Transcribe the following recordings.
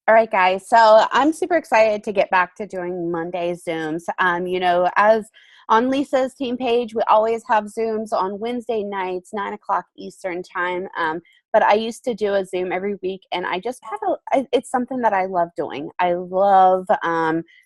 All right, guys. So I'm super excited to get back to doing Monday Zooms. As on Lisa's team page, we always have Zooms on Wednesday nights, 9 o'clock Eastern time. But I used to do a Zoom every week, and I just it's something that I love doing. I love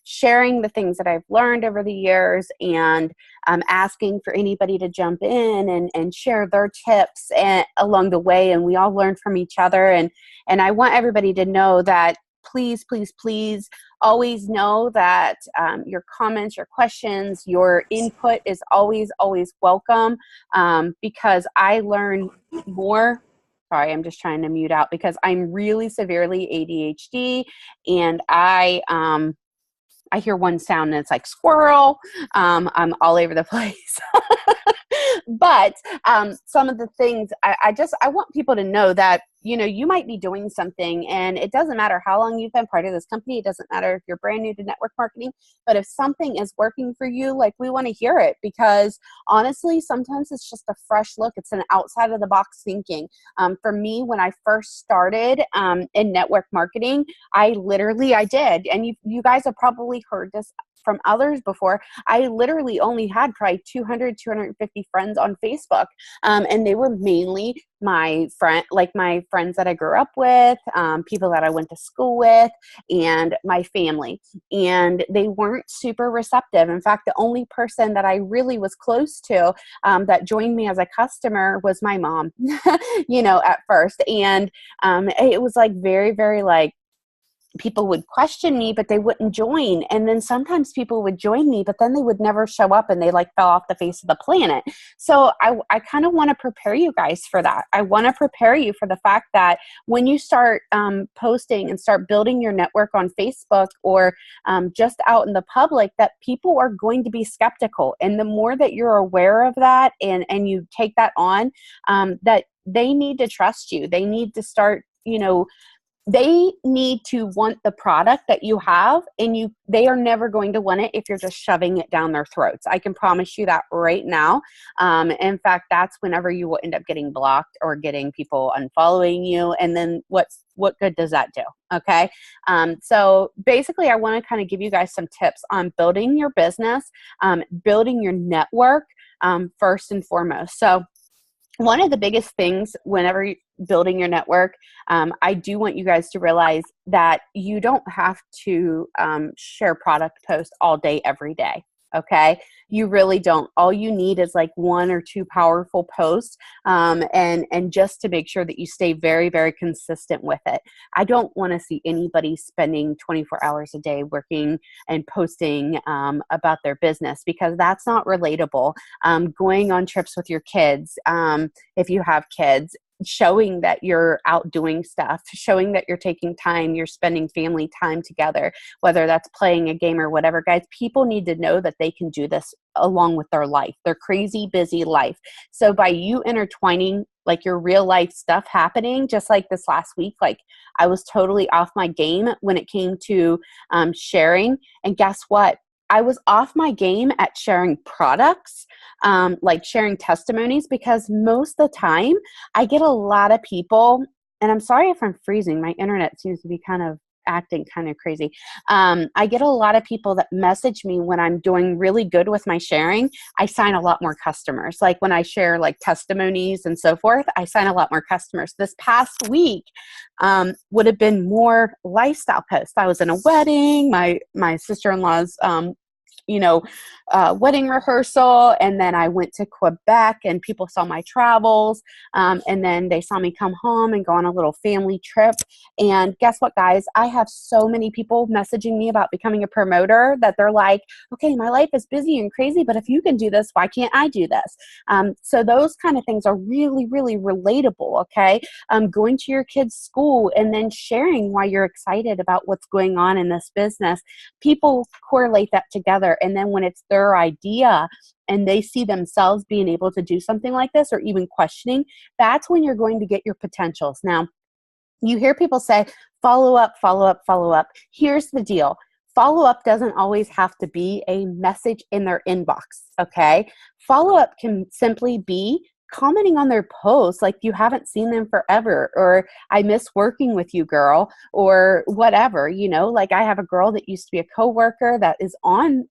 sharing the things that I've learned over the years and asking for anybody to jump in and share their tips along the way. And we all learn from each other. And I want everybody to know that please, please, please always know that your comments, your questions, your input is always, always welcome because I learn more. Sorry, I'm just trying to mute out because I'm really severely ADHD and I hear one sound and it's like squirrel. I'm all over the place. But some of the things I want people to know that, you might be doing something and it doesn't matter how long you've been part of this company. It doesn't matter if you're brand new to network marketing, but if something is working for you, like we want to hear it because honestly, sometimes it's just a fresh look. It's an outside of the box thinking. For me, when I first started in network marketing, I did. And you guys have probably heard this from others before. I literally only had probably 250 friends on Facebook. And they were mainly my friends that I grew up with, people that I went to school with, and my family. And they weren't super receptive. In fact, the only person that I really was close to that joined me as a customer was my mom, at first. And it was like very, very people would question me, but they wouldn't join. And then sometimes people would join me, but then they would never show up and they fell off the face of the planet. So I kind of want to prepare you guys for that. I want to prepare you for the fact that when you start posting and start building your network on Facebook or just out in the public, that people are going to be skeptical. And the more that you're aware of that and you take that on, that they need to trust you. They need to start, they need to want the product that you have, and they are never going to want it if you're just shoving it down their throats. I can promise you that right now. In fact, that's whenever you will end up getting blocked or getting people unfollowing you. And then what good does that do? Okay. So basically I want to kind of give you guys some tips on building your business, building your network, first and foremost. So one of the biggest things whenever you're building your network, I do want you guys to realize that you don't have to share product posts all day, every day. Okay. You really don't. All you need is one or two powerful posts and just to make sure that you stay very, very consistent with it. I don't want to see anybody spending 24 hours a day working and posting about their business because that's not relatable. Going on trips with your kids, if you have kids, showing that you're out doing stuff, showing that you're taking time, you're spending family time together, whether that's playing a game or whatever. Guys, people need to know that they can do this along with their life, their crazy busy life. So by you intertwining your real life stuff happening, just like this last week, I was totally off my game when it came to sharing. And guess what? I was off my game at sharing products, sharing testimonies, because most of the time I get a lot of people, and I'm sorry if I'm freezing, my internet seems to be kind of acting kind of crazy. I get a lot of people that message me when I'm doing really good with my sharing. I sign a lot more customers. When I share testimonies and so forth, I sign a lot more customers. This past week would have been more lifestyle posts. I was in a wedding. My sister-in-law's wedding rehearsal. And then I went to Quebec and people saw my travels. And then they saw me come home and go on a little family trip. And guess what, guys? I have so many people messaging me about becoming a promoter that they're like, okay, my life is busy and crazy, but if you can do this, why can't I do this? So those kind of things are really, really relatable. Okay. Going to your kids' school and then sharing why you're excited about what's going on in this business. People correlate that together. And then when it's their idea and they see themselves being able to do something like this or even questioning, that's when you're going to get your potentials. Now, you hear people say, follow up, follow up, follow up. Here's the deal. Follow up doesn't always have to be a message in their inbox, okay? Follow up can simply be commenting on their posts like you haven't seen them forever, or I miss working with you, girl, or whatever. Like I have a girl that used to be a coworker that is on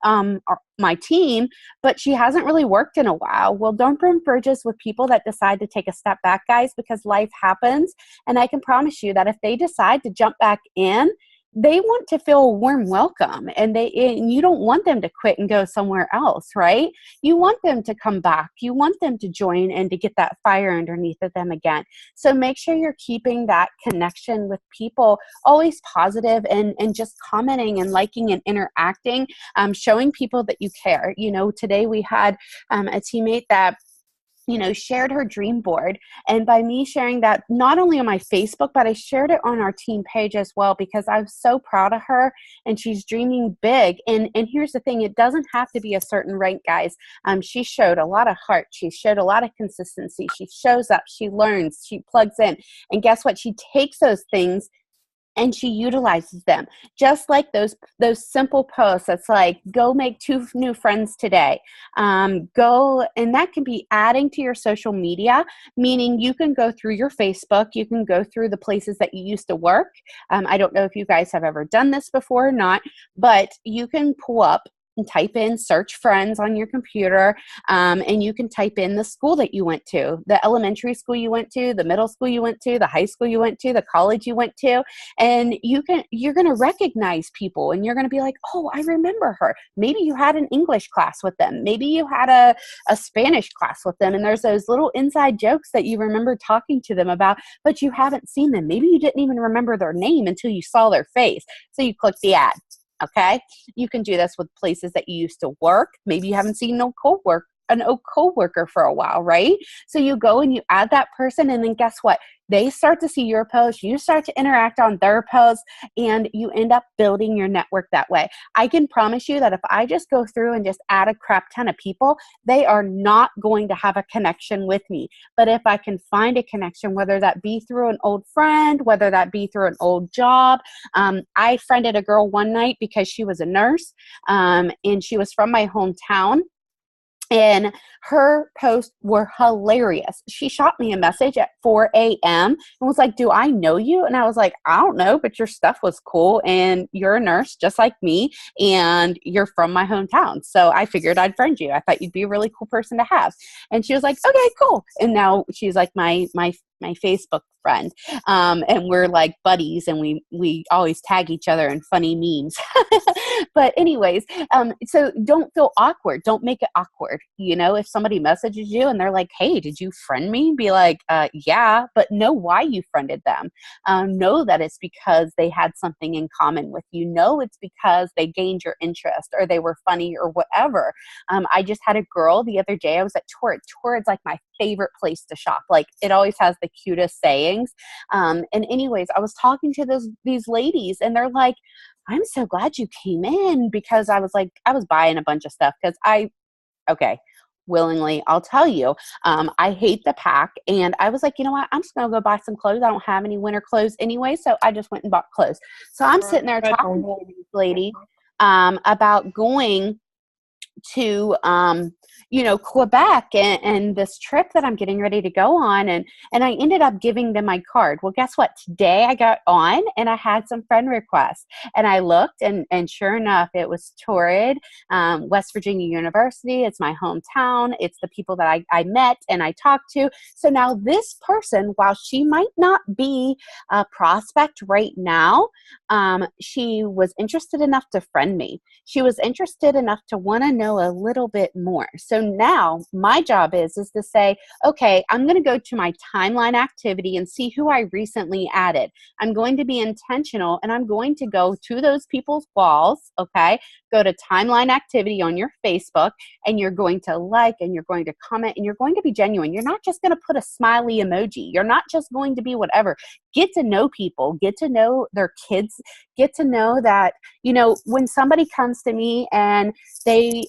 my team, but she hasn't really worked in a while. Well, don't burn bridges with people that decide to take a step back, guys, because life happens. And I can promise you that if they decide to jump back in, they want to feel a warm welcome, and you don't want them to quit and go somewhere else, right? You want them to come back. You want them to join and to get that fire underneath of them again. So make sure you're keeping that connection with people always positive, and just commenting and liking and interacting, showing people that you care. Today we had a teammate that shared her dream board. And by me sharing that, not only on my Facebook, but I shared it on our team page as well, because I'm so proud of her and she's dreaming big. And here's the thing, it doesn't have to be a certain rank, guys. She showed a lot of heart. She showed a lot of consistency. She shows up, she learns, she plugs in. And guess what? She takes those things and she utilizes them, just like those simple posts. That's like, go make 2 new friends today. Go, and that can be adding to your social media, meaning you can go through your Facebook, you can go through the places that you used to work. I don't know if you guys have ever done this before or not, but you can pull up and type in search friends on your computer, and you can type in the school that you went to, the elementary school you went to, the middle school you went to, the high school you went to, the college you went to, and you're going to recognize people, and you're going to be like, oh, I remember her. Maybe you had an English class with them. Maybe you had a Spanish class with them, and there's those little inside jokes that you remember talking to them about, but you haven't seen them. Maybe you didn't even remember their name until you saw their face. So you click the ad. Okay. You can do this with places that you used to work. Maybe you haven't seen an old coworker for a while, right? So you go and you add that person, and then guess what? They start to see your post, you start to interact on their posts, and you end up building your network that way. I can promise you that if I just go through and just add a crap ton of people, they are not going to have a connection with me. But if I can find a connection, whether that be through an old friend, whether that be through an old job. I friended a girl one night because she was a nurse, and she was from my hometown. And her posts were hilarious. She shot me a message at 4 a.m. and was like, do I know you? And I was like, I don't know, but your stuff was cool. And you're a nurse just like me. And you're from my hometown. So I figured I'd friend you. I thought you'd be a really cool person to have. And she was like, okay, cool. And now she's like my Facebook friend. And we're like buddies, and we always tag each other in funny memes. But anyways, so don't feel awkward. Don't make it awkward. If somebody messages you and they're like, hey, did you friend me? Be like, yeah, but know why you friended them. Know that it's because they had something in common with you. Know it's because they gained your interest, or they were funny, or whatever. I just had a girl the other day. I was at Torrid. Torrid's like my favorite place to shop. Like, it always has the cutest sayings. And anyways, I was talking to these ladies, and they're like, I'm so glad you came in, because I was buying a bunch of stuff because willingly, I'll tell you, I hate the pack. And I was like, you know what? I'm just going to go buy some clothes. I don't have any winter clothes anyway. So I just went and bought clothes. So I'm sitting there talking to this lady about going to Quebec and this trip that I'm getting ready to go on, and I ended up giving them my card. Well, guess what? Today I got on and I had some friend requests, and I looked, and sure enough, it was Torrid, West Virginia University. It's my hometown. It's the people that I met and I talked to. So now this person, while she might not be a prospect right now, she was interested enough to friend me. She was interested enough to want to know a little bit more. So now my job is to say, okay, I'm going to go to my timeline activity and see who I recently added. I'm going to be intentional, and I'm going to go to those people's walls, okay? Go to timeline activity on your Facebook, and you're going to like, and you're going to comment, and you're going to be genuine. You're not just going to put a smiley emoji. You're not just going to be whatever. get to know people, get to know their kids, get to know that, when somebody comes to me and they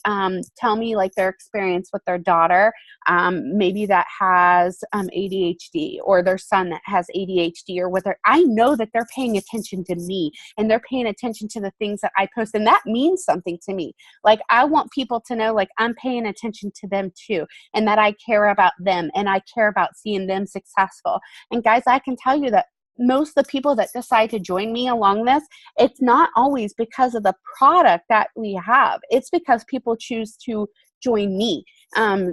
tell me like their experience with their daughter, maybe that has ADHD, or their son that has ADHD, or whether I know that they're paying attention to me and they're paying attention to the things that I post. And that means something to me. Like, I want people to know, like, I'm paying attention to them too, and that I care about them and I care about seeing them successful. And guys, I can tell you that most of the people that decide to join me along this, it's not always because of the product that we have. It's because people choose to join me.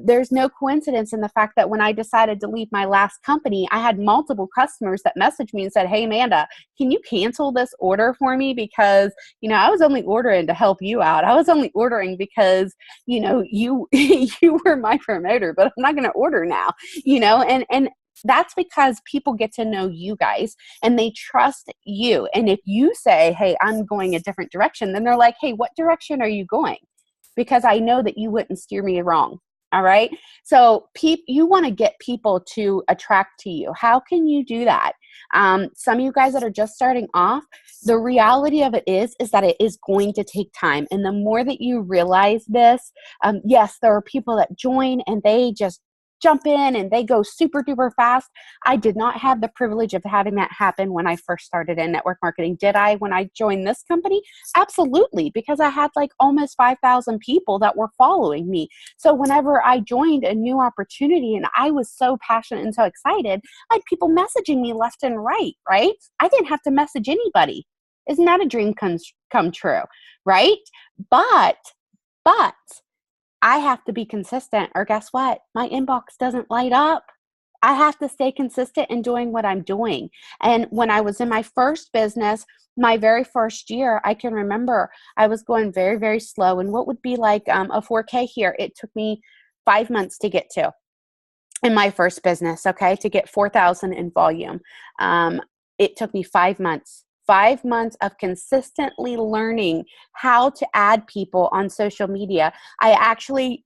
There's no coincidence in the fact that when I decided to leave my last company, I had multiple customers that messaged me and said, "Hey, Amanda, can you cancel this order for me? Because, I was only ordering to help you out. I was only ordering because, you you were my promoter, but I'm not going to order now," and that's because people get to know you guys and they trust you. And if you say, "Hey, I'm going a different direction," then they're like, "Hey, what direction are you going?" Because I know that you wouldn't steer me wrong. All right. So you want to get people to attract to you. How can you do that? Some of you guys that are just starting off, the reality of it is that it is going to take time. And the more that you realize this, yes, there are people that join and they just jump in and they go super duper fast. I did not have the privilege of having that happen when I first started in network marketing. Did I when I joined this company? Absolutely, because I had like almost 5,000 people that were following me. So whenever I joined a new opportunity and I was so passionate and so excited, I had people messaging me left and right, right? I didn't have to message anybody. Isn't that a dream come true, right? But I have to be consistent, or guess what? My inbox doesn't light up. I have to stay consistent in doing what I'm doing. And when I was in my first business, my very first year, I can remember I was going very, very slow. And what would be like a 4K here, it took me 5 months to get to in my first business, okay, to get 4,000 in volume. It took me 5 months. 5 months of consistently learning how to add people on social media. I actually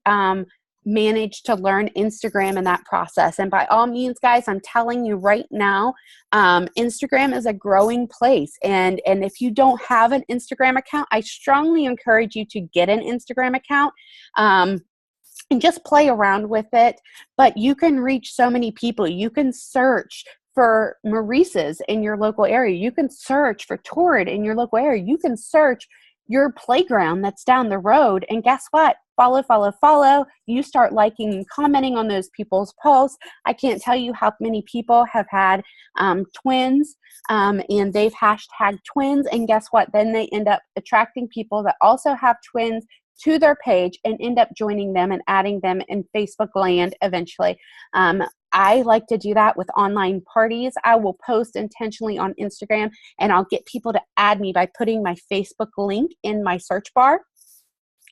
managed to learn Instagram in that process. And by all means, guys, I'm telling you right now, Instagram is a growing place. And if you don't have an Instagram account, I strongly encourage you to get an Instagram account. And just play around with it. But you can reach so many people. You can search for Maurice's in your local area. You can search for Torrid in your local area. You can search your playground that's down the road. And guess what? Follow. You start liking and commenting on those people's posts. I can't tell you how many people have had twins and they've hashtagged twins. And guess what? Then they end up attracting people that also have twins to their page and end up joining them and adding them in Facebook land eventually. I like to do that with online parties. I will post intentionally on Instagram and I'll get people to add me by putting my Facebook link in my search bar.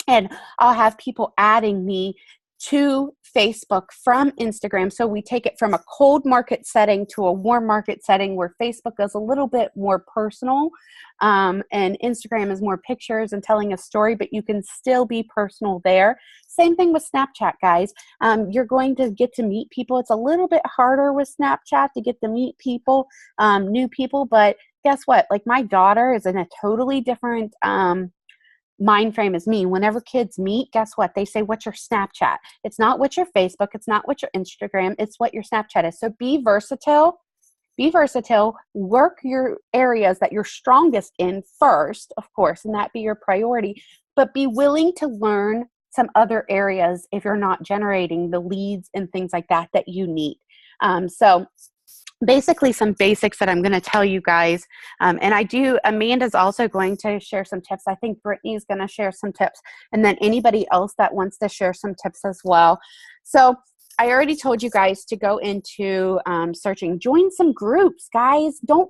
And I'll have people adding me to Facebook from Instagram. So we take it from a cold market setting to a warm market setting where Facebook is a little bit more personal and Instagram is more pictures and telling a story, but you can still be personal there. Same thing with Snapchat, guys. You're going to get to meet people. It's a little bit harder with Snapchat to get to meet people, new people, but guess what? Like my daughter is in a totally different mind frame as me. Whenever kids meet, guess what? They say, "What's your Snapchat?" It's not what's your Facebook. It's not what your Instagram. It's what your Snapchat is. So be versatile. Be versatile. Work your areas that you're strongest in first, of course, and that be your priority. But be willing to learn some other areas if you're not generating the leads and things like that that you need. So basically some basics that I'm going to tell you guys. Amanda's also going to share some tips. I think Brittany's going to share some tips, and then anybody else that wants to share some tips as well. So I already told you guys to go into searching. Join some groups, guys. Don't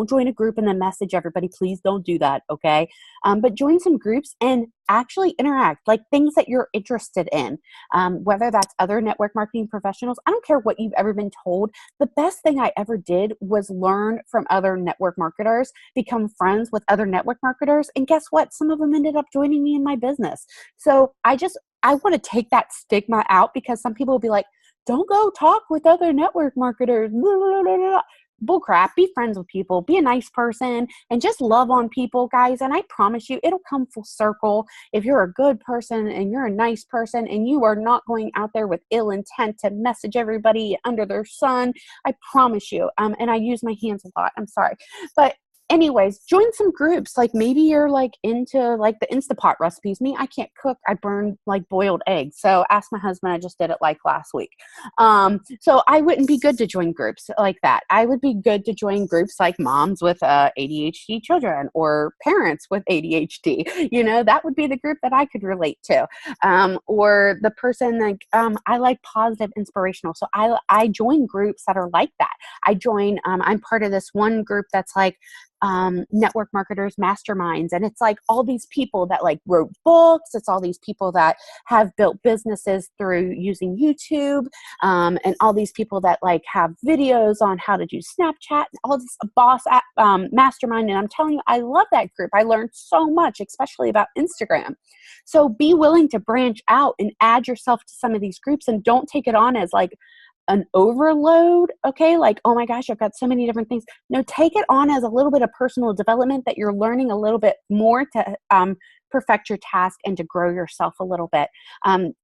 join a group and then message everybody. Please don't do that, okay? But join some groups and actually interact, like things that you're interested in, whether that's other network marketing professionals. I don't care what you've ever been told. The best thing I ever did was learn from other network marketers, become friends with other network marketers, and guess what? Some of them ended up joining me in my business. So I want to take that stigma out, because some people will be like, "Don't go talk with other network marketers." Blah, blah, blah, blah. bull crap. Be friends with people, be a nice person, and just love on people, guys. And I promise you, it'll come full circle. If you're a good person and you're a nice person and you are not going out there with ill intent to message everybody under their sun, I promise you. And I use my hands a lot. I'm sorry. But anyways, join some groups. Like maybe you're like into like the Instapot recipes. Me, I can't cook. I burn like boiled eggs. So ask my husband. I just did it like last week. So I wouldn't be good to join groups like that. I would be good to join groups like moms with ADHD children or parents with ADHD. That would be the group that I could relate to. Or the person like, I like positive, inspirational. So I join groups that are like that. I'm part of this one group that's like, network marketers masterminds, and it's like all these people that like wrote books. It's all these people that have built businesses through using YouTube, and all these people that like have videos on how to do Snapchat, all this boss mastermind. And I'm telling you, I love that group. I learned so much, especially about Instagram. So be willing to branch out and add yourself to some of these groups, and don't take it on as like an overload, okay? Like, oh my gosh, I've got so many different things. No, take it on as a little bit of personal development, that you're learning a little bit more to perfect your task and to grow yourself a little bit.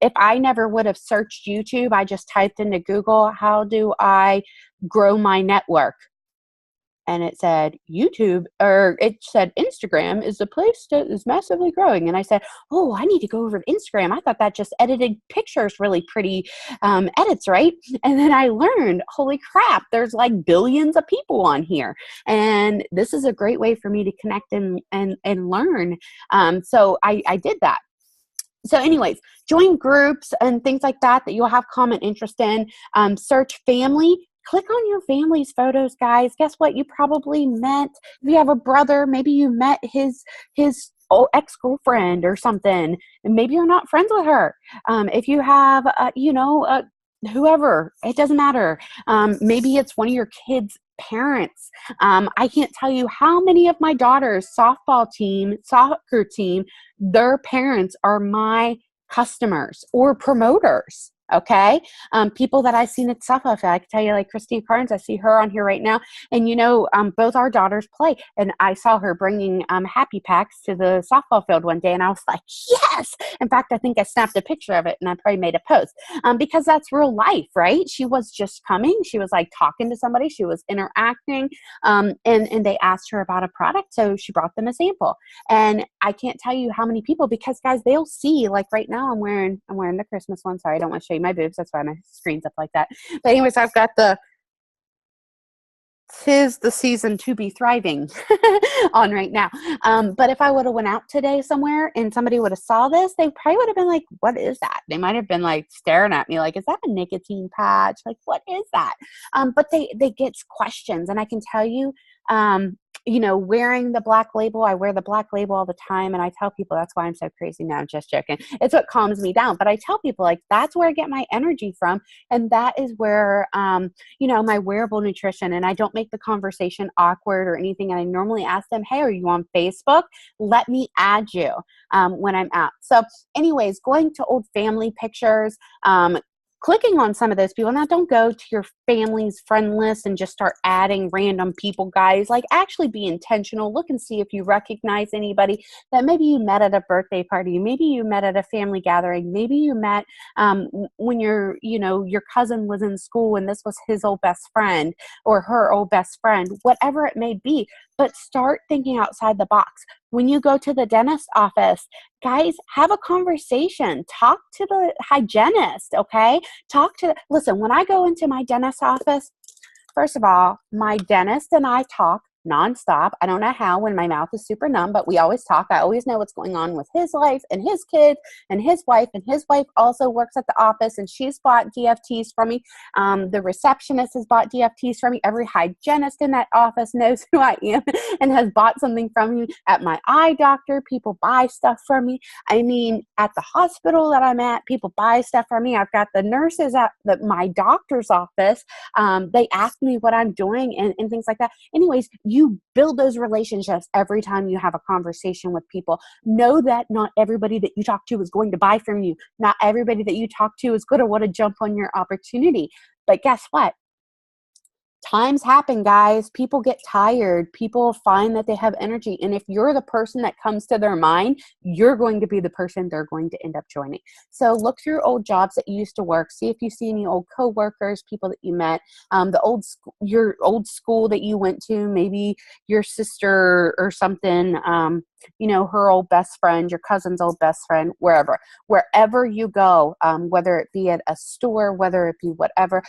If I never would have searched YouTube, I just typed into Google, how do I grow my network? And it said YouTube, or it said Instagram is the place that is massively growing. And I said, oh, I need to go over to Instagram. I thought that just edited pictures, really pretty edits, right? And then I learned, holy crap, there's like billions of people on here. And this is a great way for me to connect and learn. So I did that. So anyways, join groups and things like that you'll have common interest in. Search family. Click on your family's photos, guys. Guess what? You probably met, if you have a brother, maybe you met his ex-girlfriend or something, and maybe you're not friends with her. If you have, whoever, it doesn't matter. Maybe it's one of your kids' parents. I can't tell you how many of my daughter's soccer team, their parents are my customers or promoters. Okay. People that I've seen at Suffolk, I can tell you, like Christine Carnes, I see her on here right now. And, both our daughters play. And I saw her bringing Happy Packs to the softball field one day. And I was like, yes. In fact, I think I snapped a picture of it and I probably made a post because that's real life, right? She was just coming. She was like talking to somebody. She was interacting and they asked her about a product. So she brought them a sample. And I can't tell you how many people, because guys, they'll see, like right now I'm wearing the Christmas one. Sorry, I don't want to show you my boobs. That's why my screen's up like that. But anyways, I've got "'Tis the season to be thriving" on right now. But if I would have went out today somewhere and somebody would have saw this, they probably would have been like, what is that? They might have been like staring at me like, is that a nicotine patch? Like, what is that? But they get questions. And I can tell you, wearing the Black Label, I wear the Black Label all the time. And I tell people that's why I'm so crazy. No, I'm just joking. It's what calms me down. But I tell people, like, that's where I get my energy from. And that is where, my wearable nutrition, and I don't make the conversation awkward or anything. And I normally ask them, hey, are you on Facebook? Let me add you when I'm out. So anyways, going to old family pictures, clicking on some of those people. Now, don't go to your family's friend list and just start adding random people, guys. Like, actually be intentional. Look and see if you recognize anybody that maybe you met at a birthday party. Maybe you met at a family gathering. Maybe you met when your cousin was in school and this was his old best friend or her old best friend, whatever it may be. But start thinking outside the box. When you go to the dentist office, guys, have a conversation. Talk to the hygienist, okay? Listen, when I go into my dentist office, first of all, my dentist and I talk nonstop. I don't know how when my mouth is super numb, but we always talk. I always know what's going on with his life and his kids and his wife. And his wife also works at the office and she's bought DFTs from me. The receptionist has bought DFTs from me. Every hygienist in that office knows who I am and has bought something from me. At my eye doctor, people buy stuff from me. I mean, at the hospital that I'm at, people buy stuff from me. I've got the nurses at my doctor's office. They ask me what I'm doing and things like that. Anyways, you build those relationships every time you have a conversation with people. Know that not everybody that you talk to is going to buy from you. Not everybody that you talk to is going to want to jump on your opportunity. But guess what? times happen, guys. People get tired. People find that they have energy. And if you're the person that comes to their mind, you're going to be the person they're going to end up joining. So look through old jobs that you used to work. See if you see any old coworkers, people that you met, your old school that you went to, maybe your sister or something, her old best friend, your cousin's old best friend, wherever you go, whether it be at a store, whether it be whatever.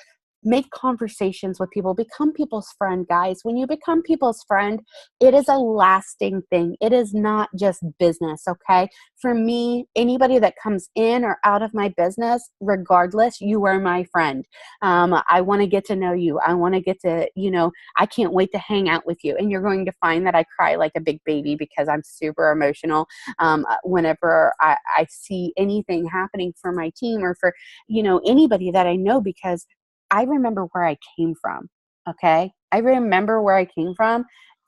Make conversations with people. Become people's friend, guys. When you become people's friend, it is a lasting thing. It is not just business, okay? For me, anybody that comes in or out of my business, regardless, you are my friend. I want to get to know you. I want to get to, I can't wait to hang out with you. And you're going to find that I cry like a big baby because I'm super emotional whenever I see anything happening for my team or for, anybody that I know, because I remember where I came from, okay? I remember where I came from,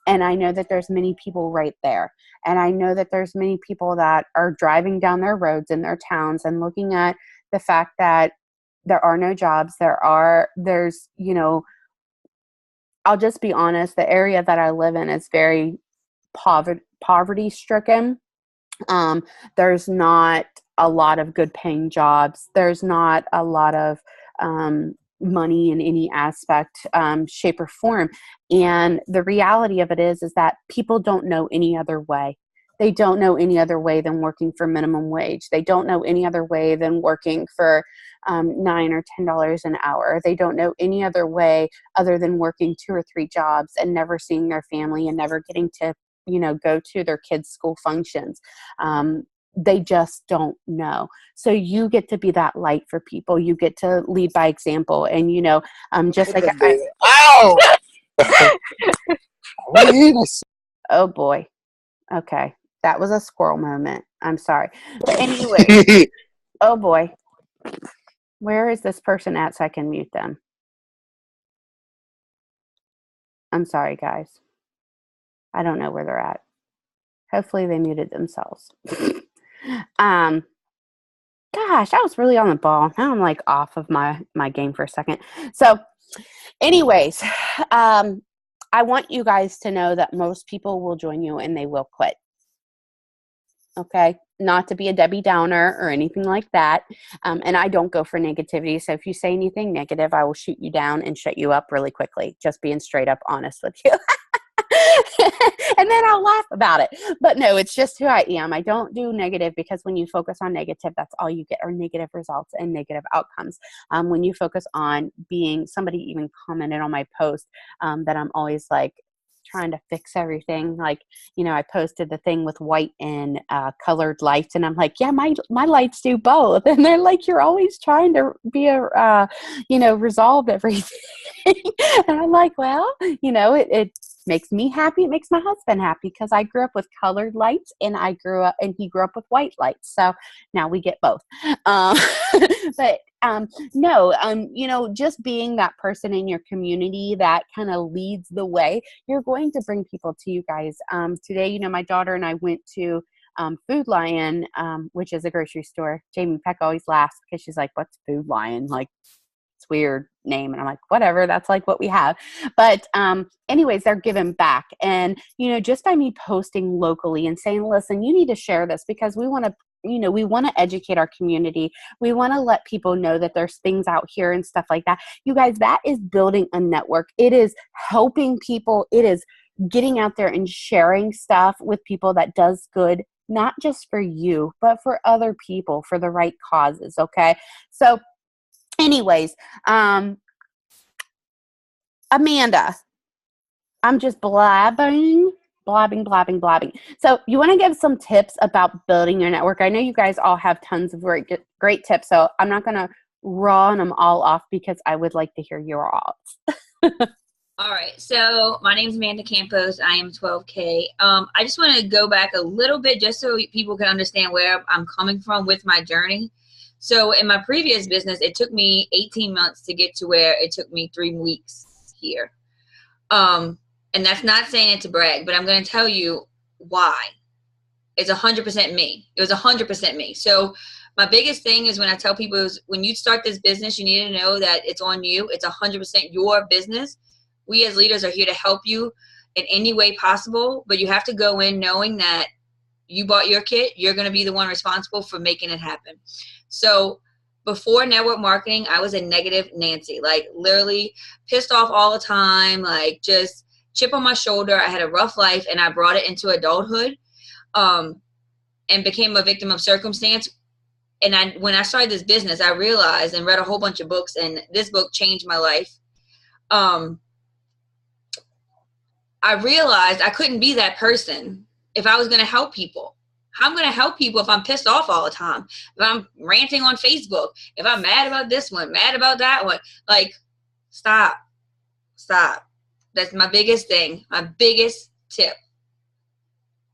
and I know that there's many people right there. And I know that there's many people that are driving down their roads in their towns and looking at the fact that there are no jobs. I'll just be honest, the area that I live in is very poverty stricken. There's not a lot of good paying jobs. There's not a lot of money in any aspect, shape, or form. And the reality of it is that people don't know any other way. They don't know any other way than working for minimum wage. They don't know any other way than working for $9 or $10 an hour. They don't know any other way other than working 2 or 3 jobs and never seeing their family and never getting to, go to their kids' school functions. They just don't know. So you get to be that light for people. You get to lead by example. And, just like ow! Oh boy. Okay. That was a squirrel moment. I'm sorry. But anyway, oh boy. Where is this person at so I can mute them? I'm sorry, guys. I don't know where they're at. Hopefully they muted themselves. Gosh, I was really on the ball. Now I'm like off of my game for a second. So anyways, I want you guys to know that most people will join you and they will quit. Okay? Not to be a Debbie Downer or anything like that. And I don't go for negativity. So if you say anything negative, I will shoot you down and shut you up really quickly. Just being straight up honest with you. And then I'll laugh about it. But no, it's just who I am. I don't do negative because when you focus on negative, that's all you get are negative results and negative outcomes. When you focus on being, somebody even commented on my post that I'm always like trying to fix everything. Like, I posted the thing with white and colored lights, and I'm like, yeah, my lights do both. And they're like, you're always trying to be resolve everything. And I'm like, well, it makes me happy. It makes my husband happy because I grew up with colored lights and he grew up with white lights. So now we get both. But just being that person in your community that kind of leads the way, you're going to bring people to you guys. Today, my daughter and I went to Food Lion, which is a grocery store. Jamie Peck always laughs because she's like, what's Food Lion? Like, it's weird name. And I'm like, whatever, that's like what we have. But anyways, they're giving back. And, just by me posting locally and saying, listen, you need to share this because we want to educate our community. We want to let people know that there's things out here and stuff like that. You guys, that is building a network. It is helping people. It is getting out there and sharing stuff with people that does good, not just for you, but for other people, for the right causes. Okay. So anyways, Amanda, I'm just blabbing. So you want to give some tips about building your network? I know you guys all have tons of great tips, so I'm not going to run them all off because I would like to hear your all. All right. So my name is Amanda Campos. I am 12K. I just want to go back a little bit just so people can understand where I'm coming from with my journey. So in my previous business, it took me 18 months to get to where it took me 3 weeks here. And that's not saying it to brag, but I'm going to tell you why. It's 100% me. It was 100% me. So my biggest thing is when I tell people is when you start this business, you need to know that it's on you. It's 100% your business. we as leaders are here to help you in any way possible, but you have to go in knowing that you bought your kit, you're going to be the one responsible for making it happen. So before network marketing, I was a negative Nancy, like literally pissed off all the time, like just chip on my shoulder. I had a rough life, and I brought it into adulthood, and became a victim of circumstance. And when I started this business, I realized and read a whole bunch of books, and this book changed my life. I realized I couldn't be that person if I was going to help people. I'm going to help people if I'm pissed off all the time, if I'm ranting on Facebook, if I'm mad about this one, mad about that one. Like, stop. That's my biggest thing, my biggest tip.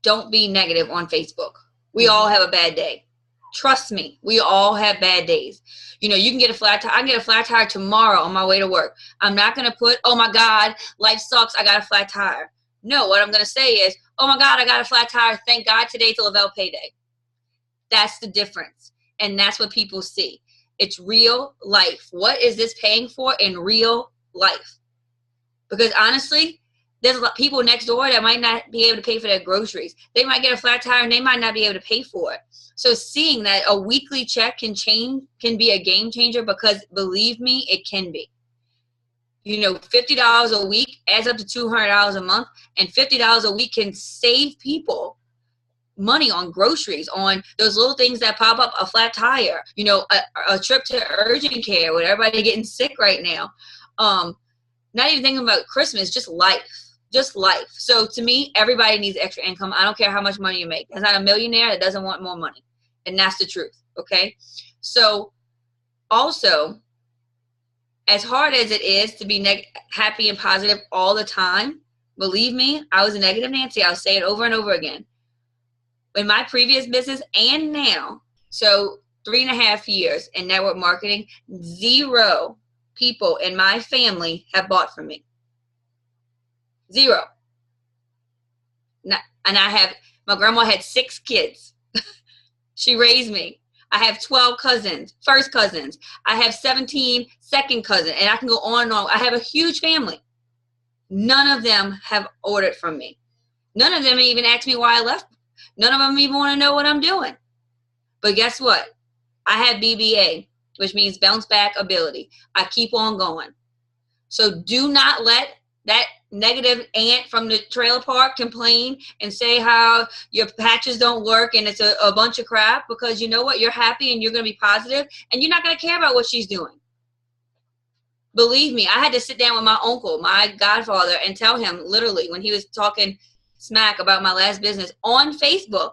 Don't be negative on Facebook. We all have a bad day. Trust me, we all have bad days. You know, you can get a flat tire. I can get a flat tire tomorrow on my way to work. I'm not going to put, oh my God, life sucks, I got a flat tire. No, what I'm going to say is, oh my God, I got a flat tire. Thank God today's Lavelle payday. That's the difference. And that's what people see. It's real life. What is this paying for in real life? Because honestly, there's a lot of people next door that might not be able to pay for their groceries. They might get a flat tire and they might not be able to pay for it. So seeing that a weekly check can be a game changer, because believe me, it can be. You know, $50 a week adds up to $200 a month, and $50 a week can save people money on groceries, on those little things that pop up, a flat tire, you know, a trip to urgent care with everybody getting sick right now. Not even thinking about Christmas, just life. So to me, everybody needs extra income. I don't care how much money you make. There's not a millionaire that doesn't want more money. And that's the truth. Okay. So also, as hard as it is to be happy and positive all the time, believe me, I was a negative Nancy. I'll say it over and over again. In my previous business and now, so 3.5 years in network marketing, 0 people in my family have bought from me. 0. And my grandma had 6 kids. She raised me. I have 12 cousins, first cousins. I have 17 second cousins, and I can go on and on. I have a huge family. None of them have ordered from me. None of them even asked me why I left. None of them even want to know what I'm doing. But guess what? I have BBA, which means bounce back ability. I keep on going. So do not let that negative aunt from the trailer park complain and say how your patches don't work and it's a bunch of crap, because you know what? You're happy and you're going to be positive, and you're not going to care about what she's doing. Believe me, I had to sit down with my uncle, my godfather, and tell him literally when he was talking smack about my last business on Facebook.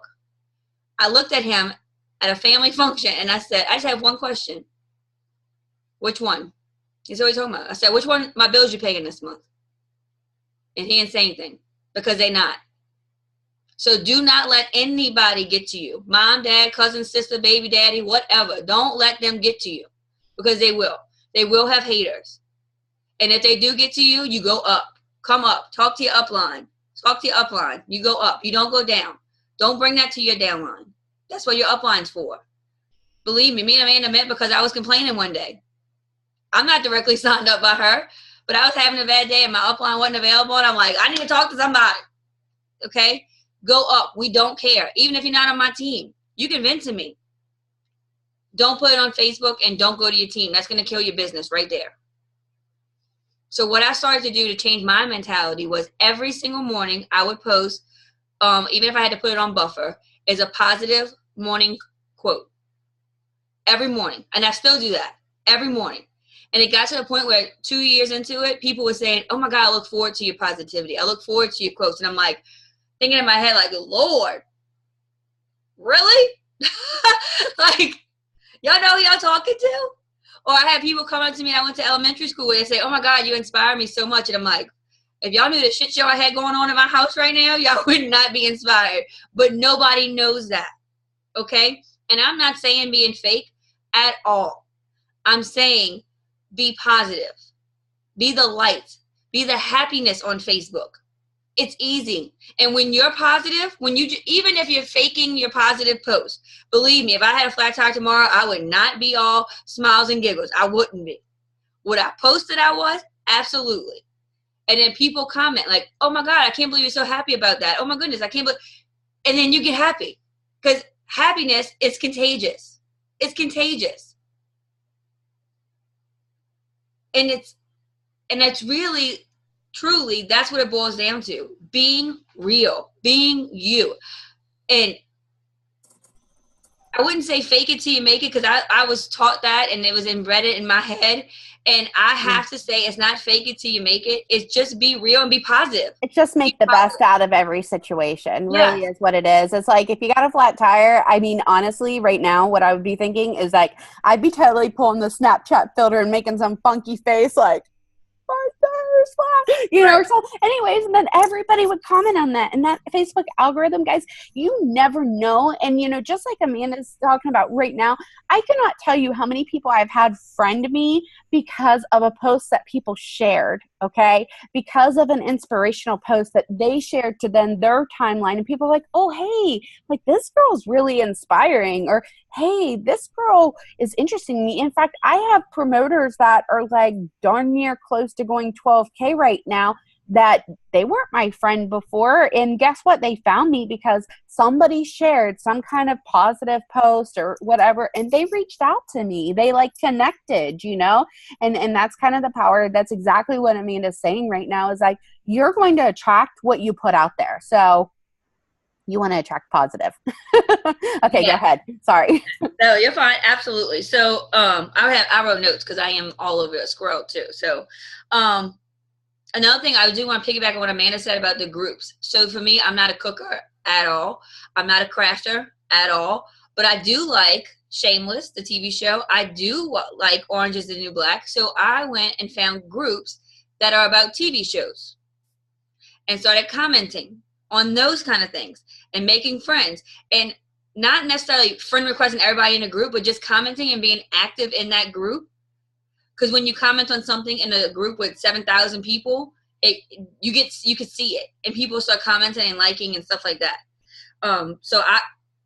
I looked at him at a family function and I said, I just have one question. Which one? He's always talking about. I said, which one my bills you paying this month? And he didn't say anything, because they're not. So do not let anybody get to you. Mom, dad, cousin, sister, baby, daddy, whatever. Don't let them get to you, because they will. They will have haters. And if they do get to you, you go up. Come up. Talk to your upline. Talk to your upline. You go up. You don't go down. Don't bring that to your downline. That's what your upline's for. Believe me, me and Amanda met because I was complaining one day. I'm not directly signed up by her, but I was having a bad day and my upline wasn't available, and I'm like, I need to talk to somebody. Okay? Go up. We don't care. Even if you're not on my team, you can vent to me. Don't put it on Facebook, and don't go to your team. That's going to kill your business right there. So what I started to do to change my mentality was every single morning I would post, even if I had to put it on buffer, is a positive morning quote. Every morning. And I still do that every morning. And it got to the point where 2 years into it, people were saying, oh my God, I look forward to your positivity. I look forward to your quotes. And I'm like, thinking in my head, like, Lord, really? Like, y'all know who y'all talking to? Or I have people come up to me, and I went to elementary school, where they say, oh my God, you inspire me so much. And I'm like, if y'all knew the shit show I had going on in my house right now, y'all would not be inspired. But nobody knows that. Okay? And I'm not saying being fake at all. I'm saying be positive. Be the light. Be the happiness on Facebook. It's easy. And when you're positive, even if you're faking your positive post, believe me, if I had a flat tire tomorrow, I would not be all smiles and giggles. I wouldn't be. Would I post that I was? Absolutely. And then people comment like, oh my God, I can't believe you're so happy about that. Oh my goodness, I can't believe. And then you get happy because happiness is contagious. It's contagious. And that's really, truly, that's what it boils down to. Being real, being you. And I wouldn't say fake it till you make it, because I was taught that and it was embedded in my head. And I have to say, it's not fake it till you make it. It's just be real and be positive. It's just make the best out of every situation. Really is what it is. It's like, if you got a flat tire, I mean, honestly, right now, what I would be thinking is like, I'd be totally pulling the Snapchat filter and making some funky face like, you know, so anyways, and then everybody would comment on that, and that Facebook algorithm, guys, you never know. And you know, just like Amanda's talking about right now, I cannot tell you how many people I've had friend me because of a post that people shared, okay, because of an inspirational post that they shared to then their timeline, and people are like, oh hey, like this girl's really inspiring, or hey, this girl is interesting to me. In fact, I have promoters that are like darn near close to going 12K right now that they weren't my friend before. And guess what? They found me because somebody shared some kind of positive post or whatever, and they reached out to me. They like connected, you know, and that's kind of the power. That's exactly what Amanda's saying right now, is like, you're going to attract what you put out there. So you want to attract positive. Okay, Go ahead. Sorry. No, you're fine. Absolutely. So I wrote notes because I am all over a scroll too. So another thing I do want to piggyback on what Amanda said about the groups. So for me, I'm not a cooker at all. I'm not a crafter at all. But I do like Shameless, the TV show. I do like Orange is the New Black. So I went and found groups that are about TV shows and started commenting on those kind of things and making friends, and not necessarily friend requesting everybody in a group, but just commenting and being active in that group. Because when you comment on something in a group with 7,000 people, you could see it, and people start commenting and liking and stuff like that. So I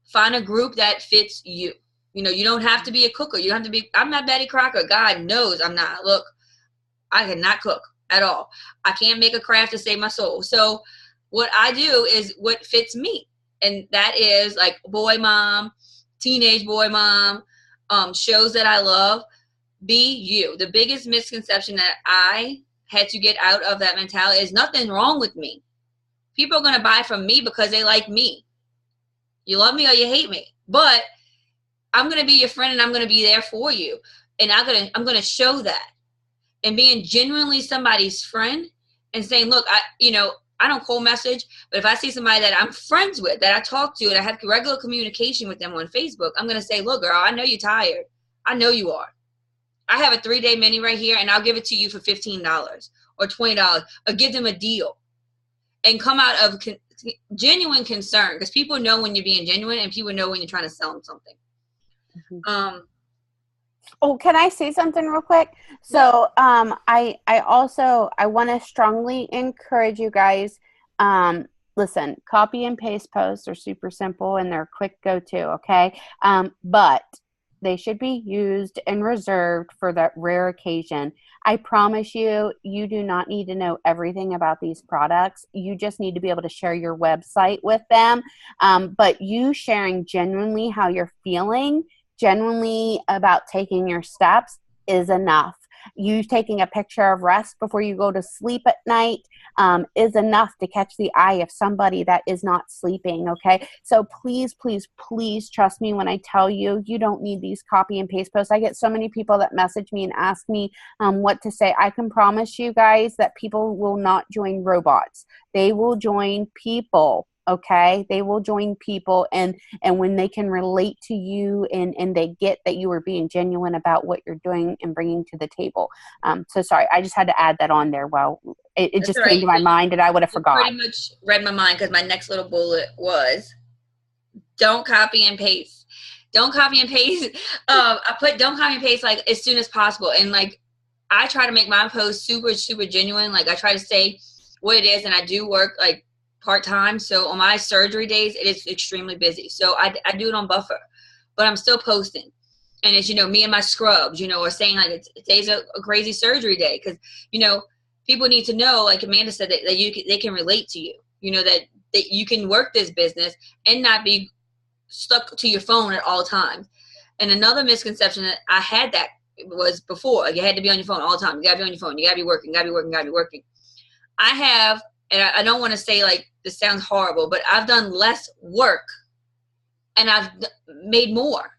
find a group that fits you. You know, you don't have to be a cooker. You don't have to be. I'm not Betty Crocker. God knows I'm not. Look, I cannot cook at all. I can't make a craft to save my soul. So what I do is what fits me. And that is like boy mom, teenage boy mom, shows that I love. Be you. The biggest misconception that I had to get out of that mentality is nothing wrong with me. People are going to buy from me because they like me. You love me or you hate me. But I'm going to be your friend, and I'm going to be there for you. And I'm going to show that. And being genuinely somebody's friend and saying, look, I don't cold message, but if I see somebody that I'm friends with, that I talk to, and I have regular communication with them on Facebook, I'm going to say, look, girl, I know you're tired. I know you are. I have a 3-day menu right here, and I'll give it to you for $15 or $20, or give them a deal. And come out of genuine concern, because people know when you're being genuine, and people know when you're trying to sell them something. Mm-hmm. Oh, can I say something real quick? So, I want to strongly encourage you guys. Listen, copy and paste posts are super simple and they're quick go-to. Okay. But they should be used and reserved for that rare occasion. I promise you, you do not need to know everything about these products. You just need to be able to share your website with them. But you sharing genuinely how you're feeling, genuinely about taking your steps, is enough. You taking a picture of rest before you go to sleep at night is enough to catch the eye of somebody that is not sleeping, okay? So please, please, please trust me when I tell you, you don't need these copy and paste posts. I get so many people that message me and ask me what to say. I can promise you guys that people will not join robots. They will join people. Okay, they will join people, and when they can relate to you, and they get that you are being genuine about what you're doing and bringing to the table. So sorry, I just had to add that on there. Well, it just came to my mind, and I would have forgot. Pretty much read my mind, because my next little bullet was don't copy and paste. Don't copy and paste. I put don't copy and paste like as soon as possible, and like I try to make my post super, super genuine. Like I try to say what it is, and I do work like part-time, so on my surgery days it is extremely busy, so I do it on buffer, but I'm still posting. And it's, me and my scrubs, are saying like today's a crazy surgery day, because people need to know, like Amanda said, that they can relate to you. You know, that you can work this business and not be stuck to your phone at all times. And another misconception that I had that was before, like you had to be on your phone all the time. You gotta be on your phone. You gotta be working. Gotta be working. Gotta be working. I have, and I don't want to say like this sounds horrible, but I've done less work and I've made more.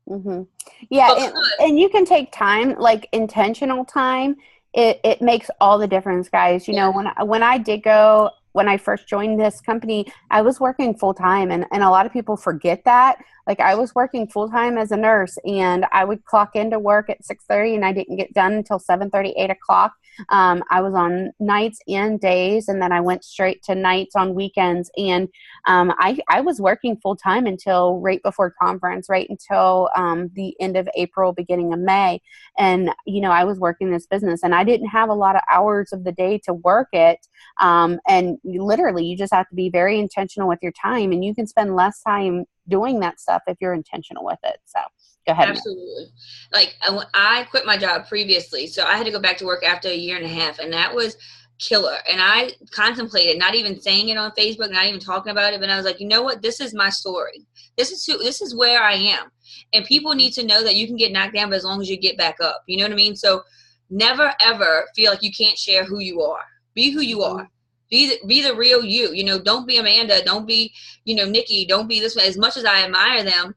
Mm-hmm. Yeah, and you can take time, like intentional time. It makes all the difference, guys. You know, when I first joined this company, I was working full time, and a lot of people forget that. Like I was working full time as a nurse, and I would clock into work at 6:30, and I didn't get done until 7:30, 8 o'clock. I was on nights and days, and then I went straight to nights on weekends. And I was working full time until right before conference, right until the end of April, beginning of May. And, you know, I was working this business, and I didn't have a lot of hours of the day to work it. And literally, you just have to be very intentional with your time, and you can spend less time doing that stuff if you're intentional with it. So go ahead. Absolutely. Like I quit my job previously, so I had to go back to work after a year and a half, and that was killer. And I contemplated not even saying it on Facebook, not even talking about it, but I was like, you know what? This is my story. This is where I am. And people need to know that you can get knocked down, but as long as you get back up, you know what I mean? So never ever feel like you can't share who you are. Be who you are. Be the real you. You know, don't be Amanda. Don't be, you know, Nikki. Don't be this way. As much as I admire them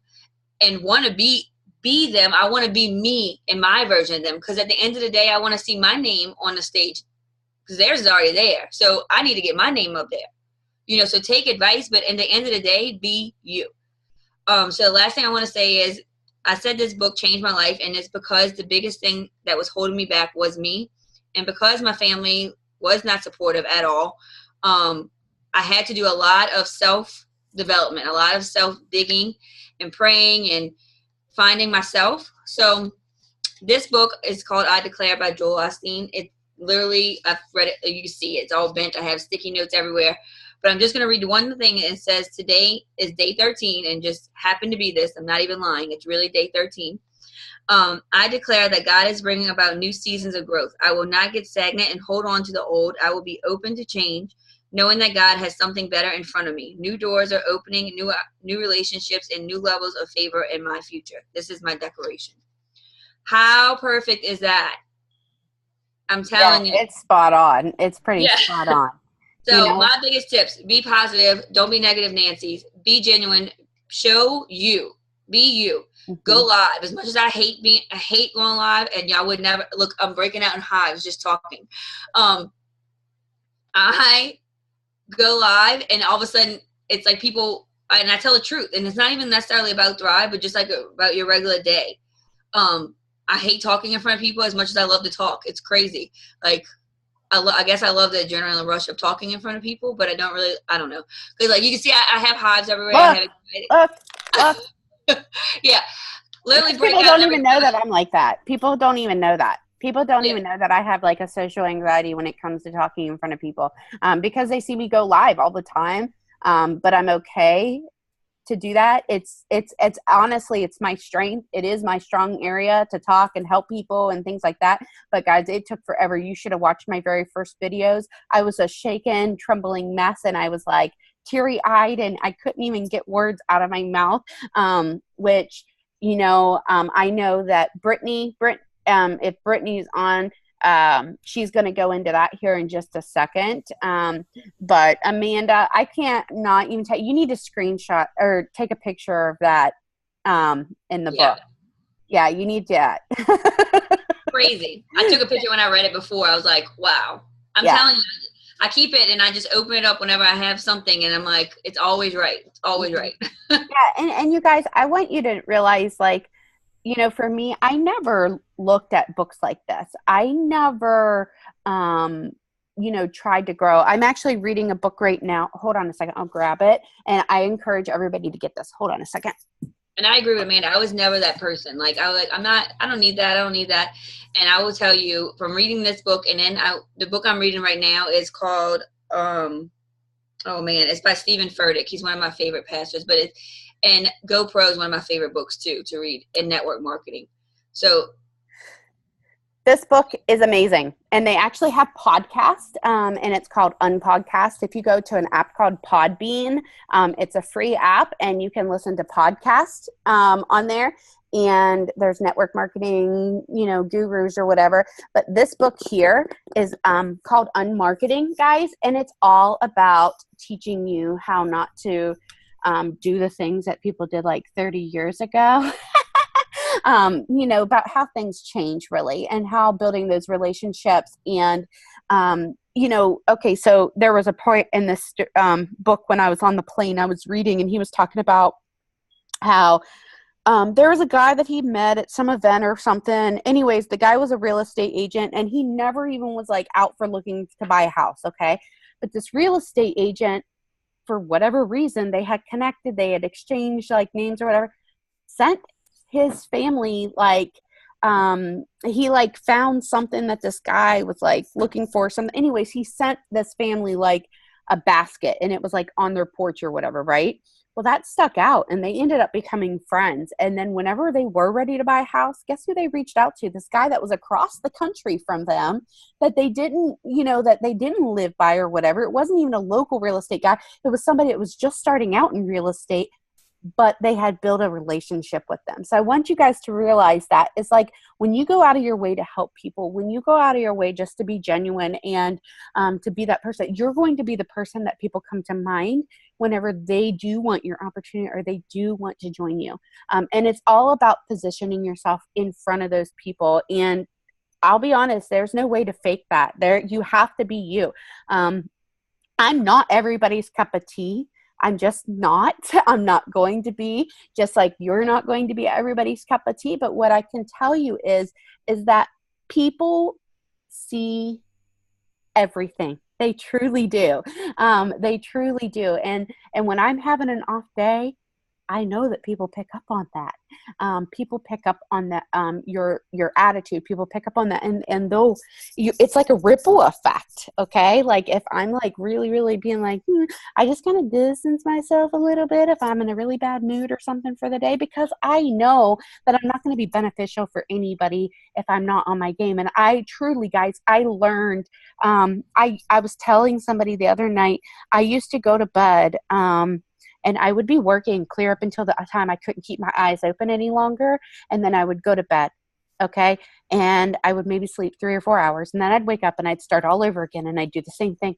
and want to be them, I want to be me in my version of them. Because at the end of the day, I want to see my name on the stage because theirs is already there. So I need to get my name up there. You know, so take advice, but at the end of the day, be you. So the last thing I want to say is I said this book changed my life, and it's because the biggest thing that was holding me back was me. And because my family was not supportive at all, I had to do a lot of self-development, a lot of self-digging and praying and finding myself. So this book is called I Declare by Joel Osteen. It literally, I've read it, you can see it's all bent. I have sticky notes everywhere. But I'm just going to read one thing. It says today is day 13, and just happened to be this. I'm not even lying. It's really day 13. I declare that God is bringing about new seasons of growth. I will not get stagnant and hold on to the old. I will be open to change, knowing that God has something better in front of me. New doors are opening, new relationships, and new levels of favor in my future. This is my declaration. How perfect is that? I'm telling you. It's spot on. It's pretty spot on. So you know? My biggest tips, be positive. Don't be negative Nancy's. Be genuine. Show you. Be you. Mm-hmm. Go live. As much as I hate going live, and y'all would never look, I'm breaking out in hives just talking. I go live, and all of a sudden it's like people, and I tell the truth, and it's not even necessarily about Thrive, but just like about your regular day. I hate talking in front of people as much as I love to talk. It's crazy. Like I guess I love the adrenaline rush of talking in front of people, but I don't know. Because like you can see I have hives everywhere. Yeah. Literally people don't even know that I'm like that. People don't even know that. People don't even know that I have like a social anxiety when it comes to talking in front of people, because they see me go live all the time. But I'm okay to do that. It's honestly, it's my strength. It is my strong area to talk and help people and things like that. But guys, it took forever. You should have watched my very first videos. I was a shaken, trembling mess, and I was like teary-eyed, and I couldn't even get words out of my mouth, which, you know, I know that if Brittany's on, she's going to go into that here in just a second. But Amanda, I can't not even tell you need to screenshot or take a picture of that in the book. Yeah, you need that. Crazy. I took a picture when I read it before. I was like, wow. I'm telling you, I keep it and I just open it up whenever I have something, and I'm like, it's always right. It's always right. And you guys, I want you to realize, like, you know, for me, I never looked at books like this. I never, you know, tried to grow. I'm actually reading a book right now. Hold on a second. I'll grab it. And I encourage everybody to get this. Hold on a second. And I agree with Amanda. I was never that person. Like, I was like, I don't need that. I don't need that. And I will tell you from reading this book, and then the book I'm reading right now is called, it's by Stephen Furtick. He's one of my favorite pastors, and GoPro is one of my favorite books too, to read in network marketing. So This book is amazing, and they actually have podcasts, and it's called Unpodcast. If you go to an app called Podbean, it's a free app, and you can listen to podcasts on there. And there's network marketing, gurus or whatever. But this book here is called Unmarketing, guys, and it's all about teaching you how not to do the things that people did like 30 years ago. About how things change really and how building those relationships and, okay, so there was a point in this book when I was on the plane, I was reading, and he was talking about how there was a guy that he met at some event or something. Anyways, the guy was a real estate agent, and he never even was like out for looking to buy a house. Okay. But this real estate agent, for whatever reason, they had connected, they had exchanged like names or whatever, sent his family he like found something that this guy was like looking for something. Anyways, he sent this family like a basket, and it was like on their porch or whatever, right? Well, that stuck out, and they ended up becoming friends. And then whenever they were ready to buy a house, guess who they reached out to? This guy that was across the country from them that they didn't live by or whatever. It wasn't even a local real estate guy. It was somebody that was just starting out in real estate, but they had built a relationship with them. So I want you guys to realize that it's like when you go out of your way to help people, when you go out of your way just to be genuine and to be that person, you're going to be the person that people come to mind whenever they do want your opportunity or they do want to join you. And it's all about positioning yourself in front of those people. And I'll be honest, there's no way to fake that. You have to be you. I'm not everybody's cup of tea. I'm just not. I'm not going to be, just like you're not going to be everybody's cup of tea. But what I can tell you is that people see everything. They truly do. They truly do. And when I'm having an off day, I know that people pick up on that. People pick up on that, your attitude. People pick up on that, and it's like a ripple effect. Okay, like if I'm like really, really being like, I just kind of distance myself a little bit if I'm in a really bad mood or something for the day, because I know that I'm not going to be beneficial for anybody if I'm not on my game. And I truly, guys, I learned. I was telling somebody the other night, I used to go to bed. And I would be working clear up until the time I couldn't keep my eyes open any longer. And then I would go to bed. Okay. And I would maybe sleep 3 or 4 hours. And then I'd wake up and I'd start all over again. And I'd do the same thing.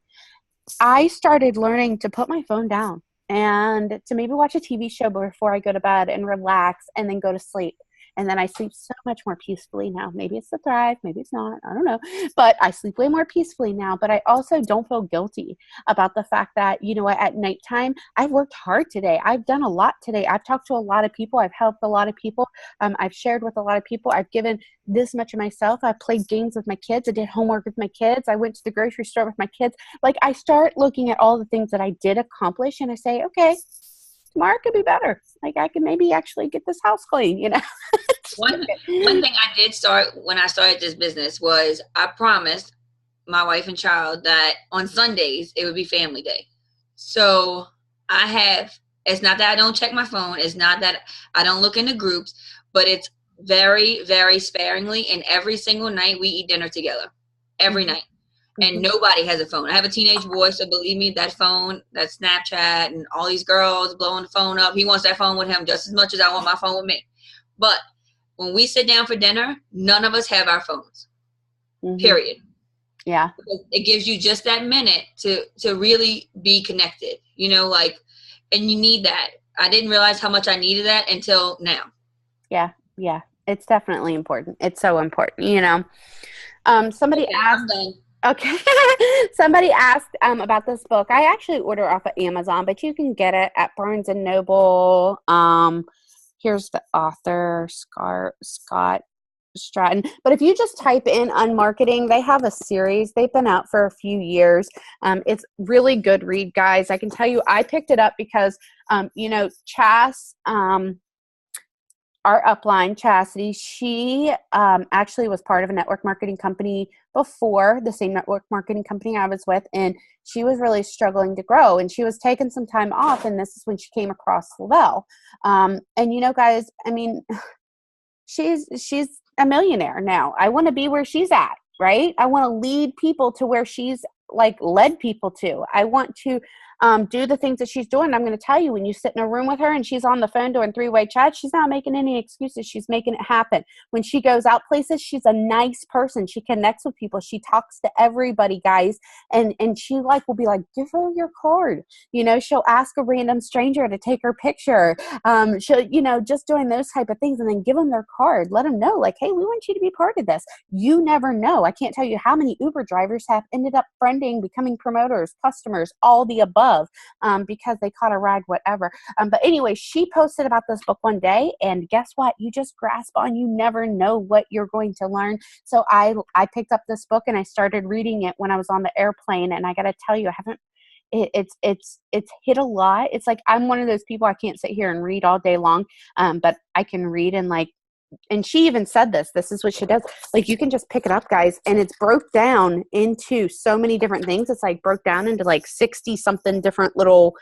I started learning to put my phone down and to maybe watch a TV show before I go to bed and relax and then go to sleep. And then I sleep so much more peacefully now. Maybe it's the Thrive, maybe it's not, I don't know. But I sleep way more peacefully now. But I also don't feel guilty about the fact that, at nighttime, I've worked hard today. I've done a lot today. I've talked to a lot of people. I've helped a lot of people. I've shared with a lot of people. I've given this much of myself. I played games with my kids. I did homework with my kids. I went to the grocery store with my kids. Like, I start looking at all the things that I did accomplish, and I say, okay, tomorrow could be better. Like, I can maybe actually get this house clean, One thing I did start when I started this business was I promised my wife and child that on Sundays it would be family day. So it's not that I don't check my phone. It's not that I don't look into groups, but it's very, very sparingly. And every single night we eat dinner together. Every night. And nobody has a phone. I have a teenage boy, so believe me, that phone, that Snapchat, and all these girls blowing the phone up, he wants that phone with him just as much as I want my phone with me. But when we sit down for dinner, none of us have our phones, period. Yeah. Because it gives you just that minute to really be connected, and you need that. I didn't realize how much I needed that until now. Yeah. Yeah. It's definitely important. It's so important, Somebody asked. Okay. Somebody asked about this book. I actually order off of Amazon, but you can get it at Barnes and Noble. Here's the author, Scott Stratton. But if you just type in Unmarketing, they have a series. They've been out for a few years. It's really good read, guys. I can tell you, I picked it up because, Chas, our upline, Chastity, she actually was part of a network marketing company before, the same network marketing company I was with, and she was really struggling to grow, and she was taking some time off, and this is when she came across Lavelle. And guys, I mean, she's a millionaire now. I want to be where she's at, right? I want to lead people to where she's like led people to. I want to do the things that she's doing. I'm going to tell you, when you sit in a room with her and she's on the phone doing 3-way chats, she's not making any excuses. She's making it happen. When she goes out places, she's a nice person. She connects with people. She talks to everybody, guys. And she like will be like, give her your card. You know, she'll ask a random stranger to take her picture. She'll, you know, just doing those type of things, and then give them their card. Let them know, like, hey, we want you to be part of this. You never know. I can't tell you how many Uber drivers have ended up friending, becoming promoters, customers, all the above, because they caught a ride, whatever. But anyway, she posted about this book one day, and guess what? You just grasp on, you never know what you're going to learn. So I picked up this book and I started reading it when I was on the airplane, and I got to tell you, I haven't, it's hit a lot. It's like, I'm one of those people, I can't sit here and read all day long, but I can read, and like, and she even said this is what she does. Like, you can just pick it up, guys, and it's broke down into so many different things. It's like broke down into like 60 something different little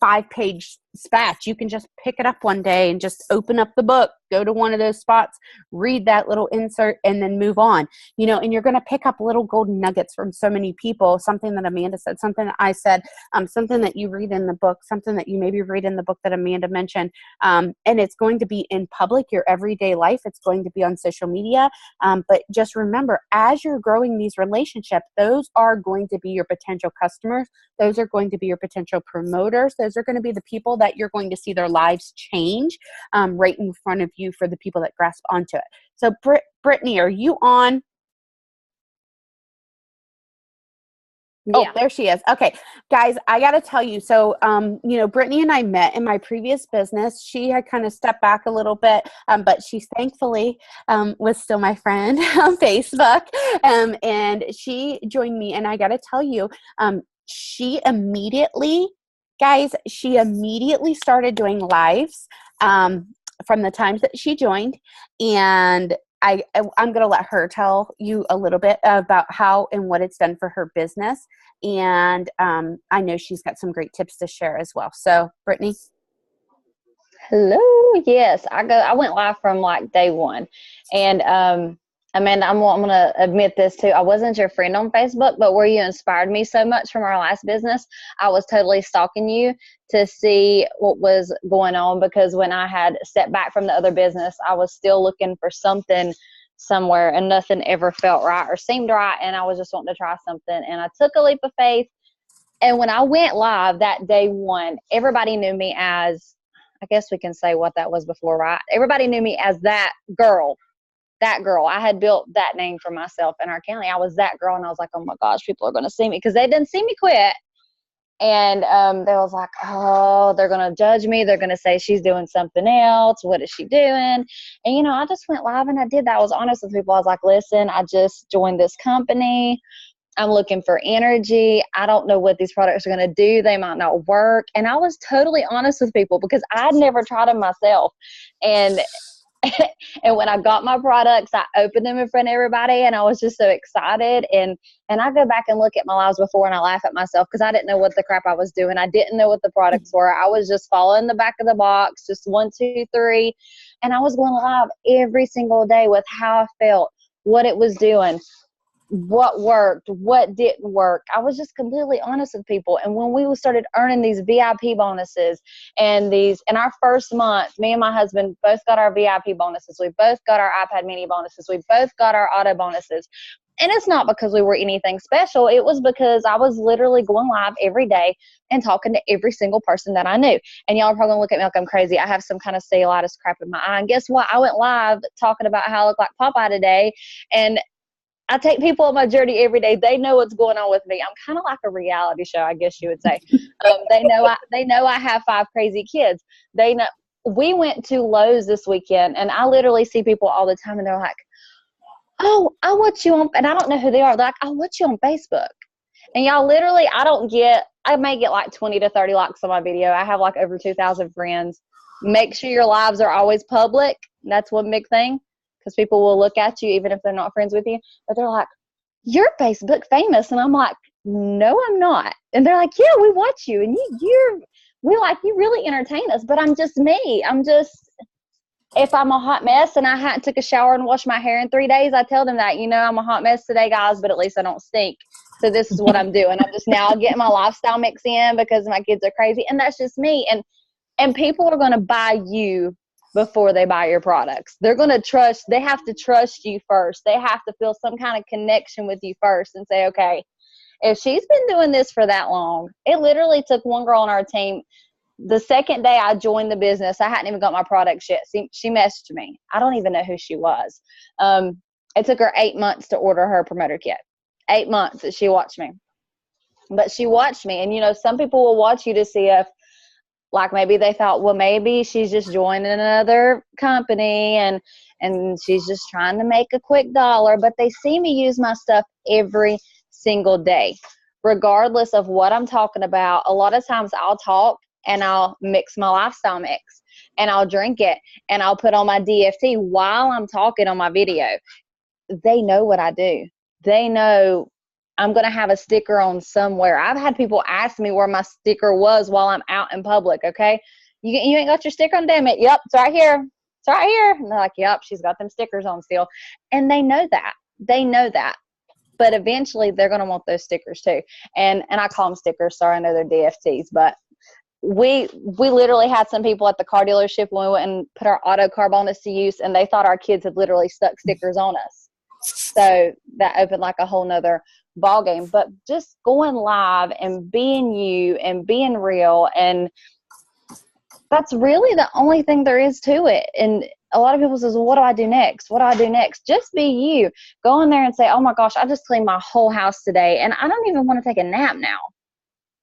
5-page spats. You can just pick it up one day and just open up the book, go to one of those spots, read that little insert, and then move on. You know, and you're going to pick up little golden nuggets from so many people. Something that Amanda said, something that I said, something that you read in the book, something that you maybe read in the book that Amanda mentioned. And it's going to be in public, your everyday life. It's going to be on social media. But just remember, as you're growing these relationships, those are going to be your potential customers. Those are going to be your potential promoters. Those are going to be the people that you're going to see their lives change right in front of you, for the people that grasp onto it. So Brittany, are you on? Yeah. Oh, there she is. Okay, guys, I got to tell you. So, you know, Brittany and I met in my previous business. She had kind of stepped back a little bit, but she thankfully was still my friend on Facebook. And she joined me, and I got to tell you, she immediately started doing lives from the times that she joined. And I'm going to let her tell you a little bit about how and what it's done for her business. And I know she's got some great tips to share as well. So, Brittany. Hello. Yes, I went live from like day one. And Amanda, I'm going to admit this too. I wasn't your friend on Facebook, but where you inspired me so much from our last business, I was totally stalking you to see what was going on, because when I had stepped back from the other business, I was still looking for something somewhere, and nothing ever felt right or seemed right. And I was just wanting to try something, and I took a leap of faith. And when I went live that day one, everybody knew me as, I guess we can say what that was before, right? Everybody knew me as that girl. That girl. I had built that name for myself in our county. I was that girl, and I was like, oh my gosh, people are going to see me, because they didn't see me quit. And they was like, oh, they're going to judge me. They're going to say she's doing something else. What is she doing? And, you know, I just went live and I did that. I was honest with people. I was like, listen, I just joined this company. I'm looking for energy. I don't know what these products are going to do. They might not work. And I was totally honest with people, because I'd never tried them myself. And and when I got my products, I opened them in front of everybody, and I was just so excited. And I go back and look at my lives before, and I laugh at myself, because I didn't know what the crap I was doing. I didn't know what the products were. I was just following the back of the box, just 1, 2, 3. And I was going live every single day with how I felt, what it was doing, what worked, what didn't work. I was just completely honest with people. And when we started earning these VIP bonuses, and in our first month, me and my husband both got our VIP bonuses. We both got our iPad mini bonuses. We both got our auto bonuses. And it's not because we were anything special. It was because I was literally going live every day and talking to every single person that I knew. And y'all are probably going to look at me like I'm crazy. I have some kind of cellulitis crap in my eye. And guess what? I went live talking about how I look like Popeye today. And I take people on my journey every day. They know what's going on with me. I'm kind of like a reality show, I guess you would say. They know I have 5 crazy kids. They know. We went to Lowe's this weekend, and I literally see people all the time, and they're like, "Oh, I watch you on," and I don't know who they are. They're like, "I watch you on Facebook," and y'all, literally, I may get like 20 to 30 likes on my video. I have like over 2,000 friends. Make sure your lives are always public. That's one big thing. Because people will look at you even if they're not friends with you. But they're like, you're Facebook famous. And I'm like, no, I'm not. And they're like, yeah, we watch you. And you really entertain us. But I'm just me. I'm just if I'm a hot mess and I hadn't took a shower and washed my hair in 3 days, I tell them that, I'm a hot mess today, guys, but at least I don't stink. So this is what I'm doing. I'm just now getting my lifestyle mix in because my kids are crazy. And that's just me. And people are going to buy you before they buy your products. They're going to trust. They have to trust you first. They have to feel some kind of connection with you first and say, okay, if she's been doing this for that long, it literally took one girl on our team. The second day I joined the business, I hadn't even got my products yet. She messaged me. I don't even know who she was. It took her 8 months to order her promoter kit. 8 months that she watched me. But she watched me. And, some people will watch you to see if, like, maybe they thought, well, maybe she's just joining another company and she's just trying to make a quick dollar. But they see me use my stuff every single day, regardless of what I'm talking about. A lot of times I'll talk and I'll mix my lifestyle mix and I'll drink it and I'll put on my DFT while I'm talking on my video. They know what I do. They know I'm going to have a sticker on somewhere. I've had people ask me where my sticker was while I'm out in public. Okay. You ain't got your sticker on, damn it. Yep. It's right here. It's right here. And they're like, yep, she's got them stickers on still. And they know that. They know that. But eventually they're going to want those stickers too. And I call them stickers. Sorry, I know they're DFTs, but we literally had some people at the car dealership when we went and put our auto car bonus to use, and they thought our kids had literally stuck stickers on us. So that opened like a whole nother ball game. But just going live and being you and being real, and that's really the only thing there is to it. And a lot of people says, well, what do I do next? What do I do next? Just be you. Go in there and say, oh my gosh, I just cleaned my whole house today and I don't even want to take a nap now.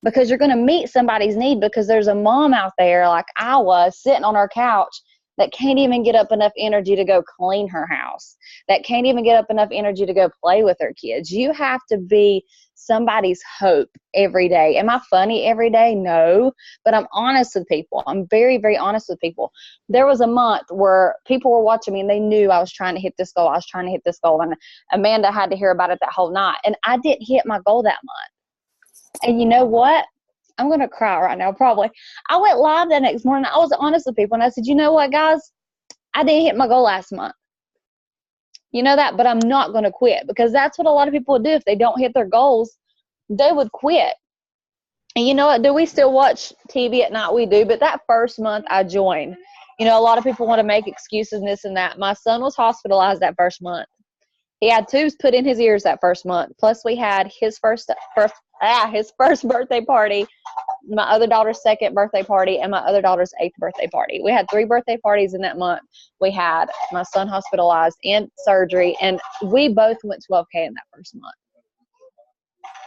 Because you're going to meet somebody's need, because there's a mom out there like I was sitting on her couch that can't even get up enough energy to go clean her house, that can't even get up enough energy to go play with her kids. You have to be somebody's hope every day. Am I funny every day? No, but I'm honest with people. I'm very, very honest with people. There was a month where people were watching me and they knew I was trying to hit this goal. I was trying to hit this goal. And Amanda had to hear about it that whole night. And I didn't hit my goal that month. And you know what? I'm going to cry right now, probably. I went live the next morning. I was honest with people, and I said, you know what, guys? I didn't hit my goal last month. You know that, but I'm not going to quit, because that's what a lot of people would do. If they don't hit their goals, they would quit. And you know what? Do we still watch TV at night? We do. But that first month I joined, a lot of people want to make excuses and this and that. My son was hospitalized that first month. He had tubes put in his ears that first month. Plus, we had his first birthday party, my other daughter's second birthday party, and my other daughter's 8th birthday party. We had 3 birthday parties in that month. We had my son hospitalized and surgery, and we both went 12K in that first month.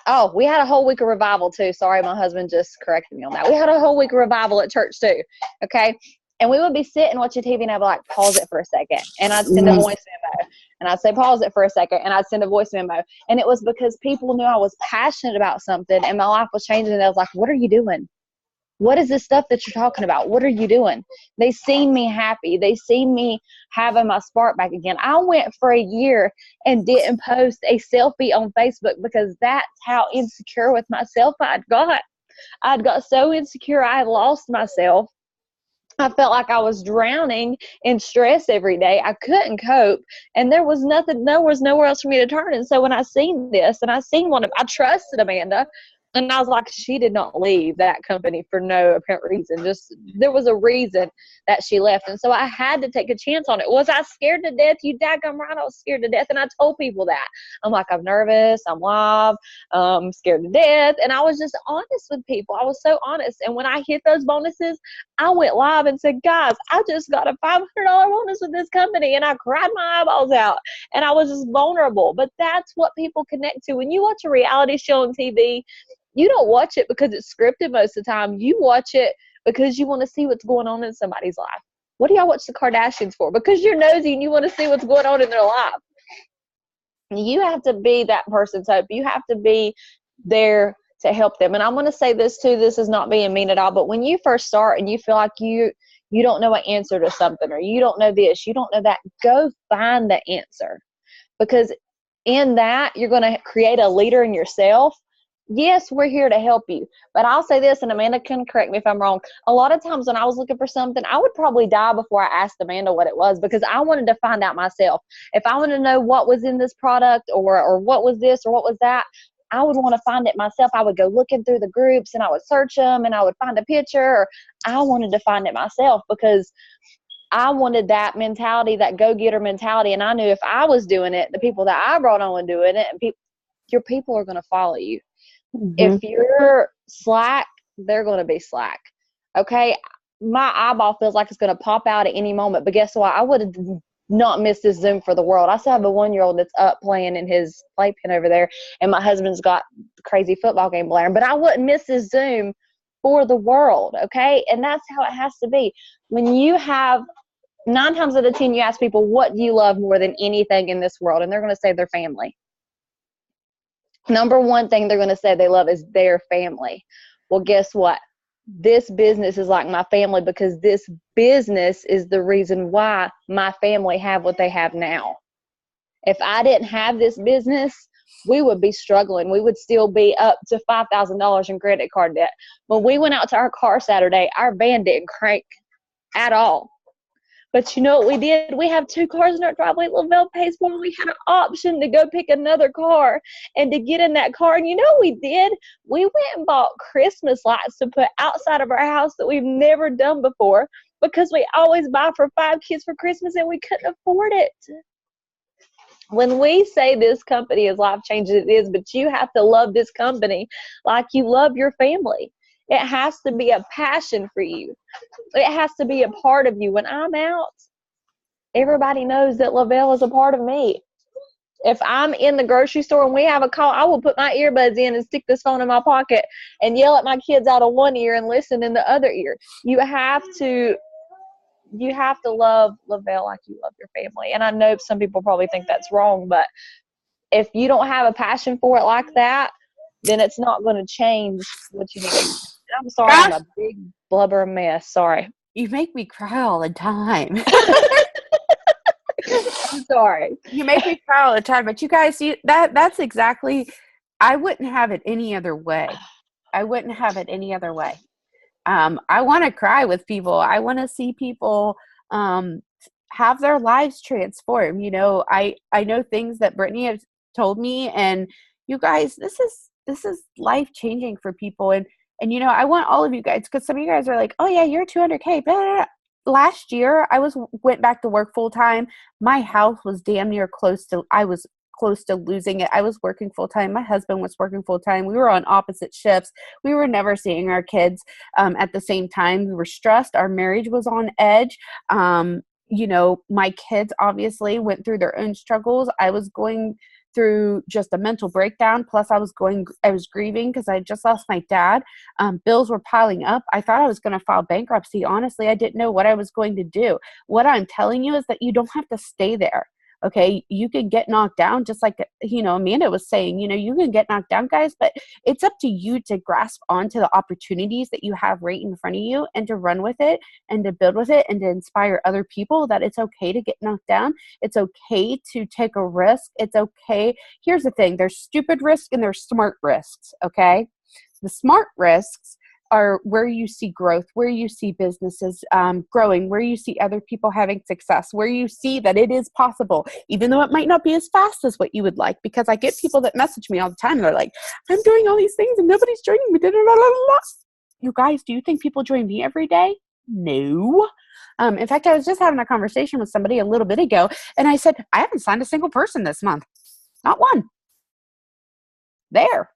Oh, we had a whole week of revival too. Sorry, my husband just corrected me on that. We had a whole week of revival at church too. Okay. And we would be sitting watching TV, and I'd be like, pause it for a second. And I'd send a voice memo. And I'd say, pause it for a second. And I'd send a voice memo. And it was because people knew I was passionate about something and my life was changing. And I was like, what are you doing? What is this stuff that you're talking about? What are you doing? They seen me happy. They seen me having my spark back again. I went for a year and didn't post a selfie on Facebook because that's how insecure with myself I'd got. I'd got so insecure I had lost myself. I felt like I was drowning in stress every day. I couldn't cope, and there was nowhere else for me to turn. And so when I seen this, and I seen I trusted Amanda, and I was like, she did not leave that company for no apparent reason. Just there was a reason that she left. And so I had to take a chance on it. Was I scared to death? You daggum right, I was scared to death. And I told people that. I'm like, I'm nervous. I'm live. I'm scared to death. And I was just honest with people. I was so honest. And when I hit those bonuses, I went live and said, guys, I just got a $500 bonus with this company. And I cried my eyeballs out. And I was just vulnerable. But that's what people connect to. When you watch a reality show on TV, you don't watch it because it's scripted most of the time. You watch it because you want to see what's going on in somebody's life. What do y'all watch the Kardashians for? Because you're nosy and you want to see what's going on in their life. You have to be that person's hope. You have to be there to help them. And I'm going to say this too. This is not being mean at all. But when you first start and you feel like you don't know an answer to something, or you don't know this, you don't know that, go find the answer. Because in that, you're going to create a leader in yourself. Yes, we're here to help you. But I'll say this, and Amanda can correct me if I'm wrong. A lot of times when I was looking for something, I would probably die before I asked Amanda what it was, because I wanted to find out myself. If I wanted to know what was in this product, or what was this or what was that, I would want to find it myself. I would go looking through the groups and I would search them and I would find a picture. Or I wanted to find it myself because I wanted that mentality, that go-getter mentality. And I knew if I was doing it, the people that I brought on doing it, and your people are going to follow you. If you're slack, they're going to be slack. Okay. My eyeball feels like it's going to pop out at any moment, but guess what? I would have not missed this Zoom for the world. I still have a 1-year-old that's up playing in his playpen over there, and my husband's got the crazy football game blaring, but I wouldn't miss this Zoom for the world. Okay. And that's how it has to be. When you have 9 times out of 10, you ask people, what do you love more than anything in this world? And they're going to say their family. Number one thing they're going to say they love is their family. Well, guess what? This business is like my family, because this business is the reason why my family have what they have now. If I didn't have this business, we would be struggling. We would still be up to $5,000 in credit card debt. When we went out to our car Saturday, our van didn't crank at all. But you know what we did? We have 2 cars in our driveway. Lavelle pays for. We had an option to go pick another car and to get in that car. And you know what we did? We went and bought Christmas lights to put outside of our house that we've never done before, because we always buy for 5 kids for Christmas and we couldn't afford it. When we say this company is life-changing, it is, but you have to love this company like you love your family. It has to be a passion for you. It has to be a part of you. When I'm out, everybody knows that Lavelle is a part of me. If I'm in the grocery store and we have a call, I will put my earbuds in and stick this phone in my pocket and yell at my kids out of one ear and listen in the other ear. You have to love Lavelle like you love your family. And I know some people probably think that's wrong, but if you don't have a passion for it like that, then it's not going to change what you need. I'm sorry, I'm a big blubber mess. Sorry. You make me cry all the time. I'm sorry. You make me cry all the time. But you guys, that's exactly, I wouldn't have it any other way. I wouldn't have it any other way. I want to cry with people. I want to see people have their lives transformed. You know, I know things that Brittany has told me, and you guys, this is life changing for people. And you know, I want all of you guys, because some of you guys are like, oh yeah, you're 200K. Blah, blah, blah. Last year, I went back to work full time. My house was damn near I was close to losing it. I was working full time. My husband was working full time. We were on opposite shifts. We were never seeing our kids at the same time. We were stressed. Our marriage was on edge. You know, my kids obviously went through their own struggles. I was going through just a mental breakdown. Plus I was grieving because I just lost my dad. Bills were piling up. I thought I was going to file bankruptcy. Honestly, I didn't know what I was going to do. What I'm telling you is that you don't have to stay there. Okay. You can get knocked down, just like, you know, Amanda was saying, you know, you can get knocked down, guys, but it's up to you to grasp onto the opportunities that you have right in front of you and to run with it and to build with it and to inspire other people that it's okay to get knocked down. It's okay to take a risk. It's okay. Here's the thing. There's stupid risks and there's smart risks. Okay. The smart risks are where you see growth, where you see businesses growing, where you see other people having success, where you see that it is possible, even though it might not be as fast as what you would like. Because I get people that message me all the time. They're like, I'm doing all these things and nobody's joining me. You guys, do you think people join me every day? No. In fact, I was just having a conversation with somebody a little bit ago, and I said, I haven't signed a single person this month. Not one. There.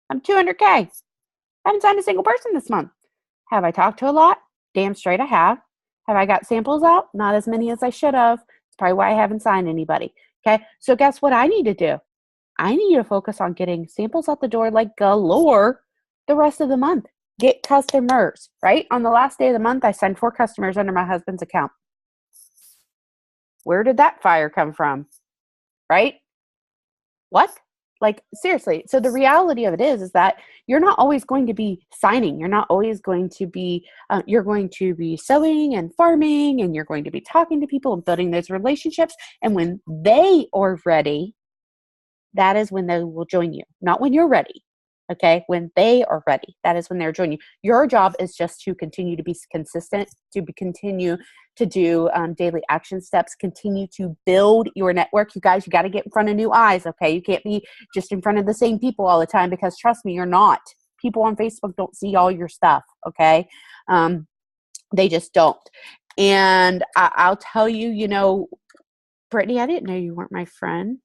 I'm 200K. I haven't signed a single person this month. Have I talked to a lot? Damn straight I have. Have I got samples out? Not as many as I should have. It's probably why I haven't signed anybody. Okay, so guess what I need to do? I need to focus on getting samples out the door like galore the rest of the month. Get customers, right? On the last day of the month, I signed 4 customers under my husband's account. Where did that fire come from? Right? What? Like, seriously. So the reality of it is that you're not always going to be signing. You're not always going to be, you're going to be sewing and farming, and you're going to be talking to people and building those relationships. And when they are ready, that is when they will join you. Not when you're ready. Okay, when they are ready, that is when they're joining you. Your job is just to continue to be consistent, continue to do daily action steps, continue to build your network. You guys, you got to get in front of new eyes. Okay, you can't be just in front of the same people all the time, because trust me, you're not. People on Facebook don't see all your stuff. Okay, they just don't. And I'll tell you, you know, Brittany, I didn't know you weren't my friend.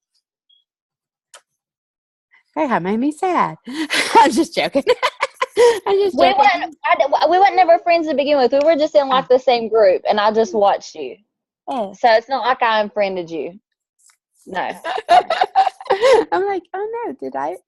Hey, that made me sad. I'm just joking. I'm just joking. We weren't never friends to begin with. We were just in like the same group, and I just watched you. Oh. So it's not like I unfriended you. No. I'm like, oh no,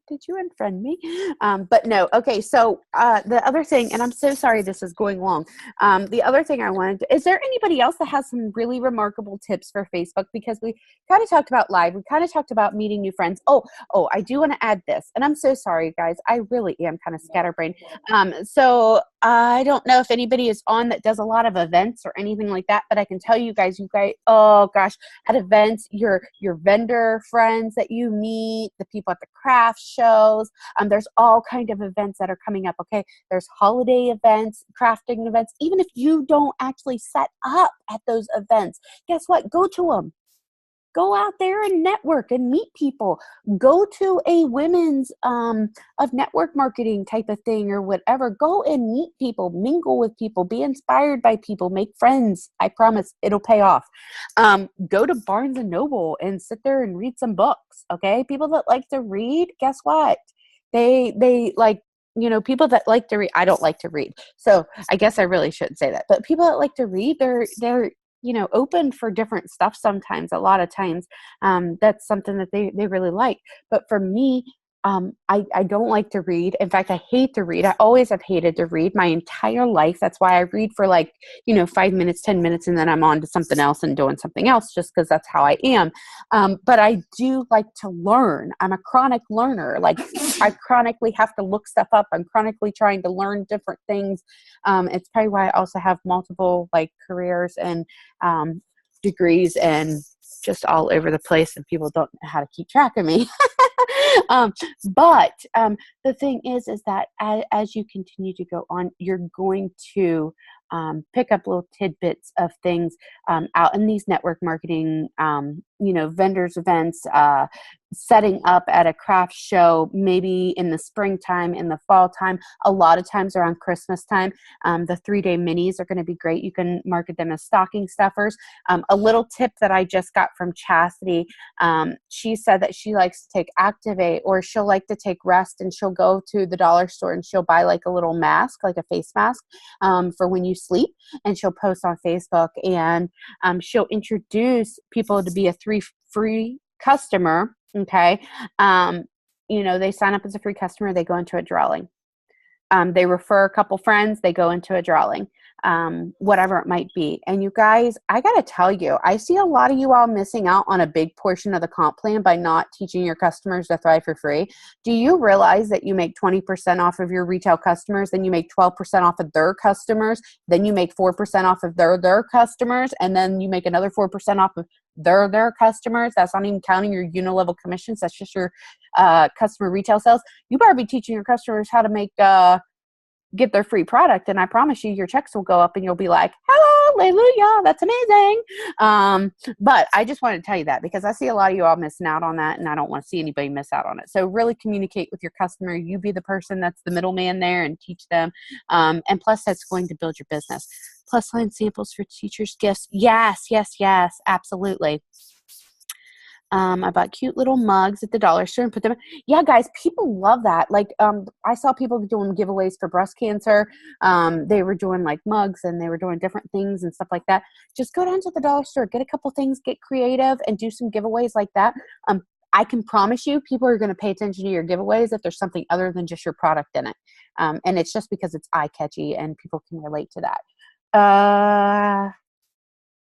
did you unfriend me? But no. Okay. So, the other thing, and I'm so sorry this is going long. The other thing I wanted is there anybody else that has some really remarkable tips for Facebook? Because we kind of talked about live. We kind of talked about meeting new friends. Oh, I do want to add this, and I'm so sorry guys. I really am kind of scatterbrained. So I don't know if anybody is on that does a lot of events or anything like that, but I can tell you guys, oh gosh, at events, your vendor friends that you meet, the people at the craft shows, there's all kind of events that are coming up. Okay, there's holiday events, crafting events. Even if you don't actually set up at those events, guess what? Go to them. Go out there and network and meet people. Go to a women's of network marketing type of thing or whatever. Go and meet people, mingle with people, be inspired by people, make friends. I promise it'll pay off. Go to Barnes and Noble and sit there and read some books. Okay, people that like to read, guess what? They like, you know, people that like to read. I don't like to read, so I guess I really shouldn't say that. But people that like to read, they're you know, open for different stuff sometimes. A lot of times that's something that they really like. But for me, I don't like to read. In fact, I hate to read. I always have hated to read my entire life. That's why I read for like, you know, 5 minutes, 10 minutes, and then I'm on to something else and doing something else, just because that's how I am. But I do like to learn. I'm a chronic learner. Like, I chronically have to look stuff up. I'm chronically trying to learn different things. It's probably why I also have multiple like careers and degrees and just all over the place, and people don't know how to keep track of me. But the thing is that as you continue to go on, you're going to pick up little tidbits of things out in these network marketing, you know, vendors events, setting up at a craft show, maybe in the springtime, in the fall time, a lot of times around Christmas time. The 3-day minis are going to be great. You can market them as stocking stuffers. A little tip that I just got from Chastity, she said that she likes to take Activate, or she'll like to take rest, and she'll go to the dollar store and she'll buy like a little mask, like a face mask for when you sleep, and she'll post on Facebook, and she'll introduce people to be a free customer. Okay. You know, they sign up as a free customer, they go into a drawing. They refer a couple friends, they go into a drawing, whatever it might be. And you guys, I got to tell you, I see a lot of you all missing out on a big portion of the comp plan by not teaching your customers to thrive for free. Do you realize that you make 20% off of your retail customers, then you make 12% off of their customers, then you make 4% off of their customers, and then you make another 4% off of their customers? That's not even counting your unilevel commissions. That's just your customer retail sales. You better be teaching your customers how to make get their free product, and I promise you your checks will go up and you'll be like, hallelujah, that's amazing. But I just wanted to tell you that because I see a lot of you all missing out on that, and I don't want to see anybody miss out on it. So really communicate with your customer. You be the person that's the middleman there and teach them. And plus, that's going to build your business. Plus line samples for teachers' gifts. Yes, absolutely. I bought cute little mugs at the dollar store and put them in. Yeah, guys, people love that. Like, I saw people doing giveaways for breast cancer. They were doing like mugs, and they were doing different things and stuff like that. Just go down to the dollar store, get a couple things, get creative, and do some giveaways like that. I can promise you people are going to pay attention to your giveaways if there's something other than just your product in it. And it's just because it's eye-catchy and people can relate to that.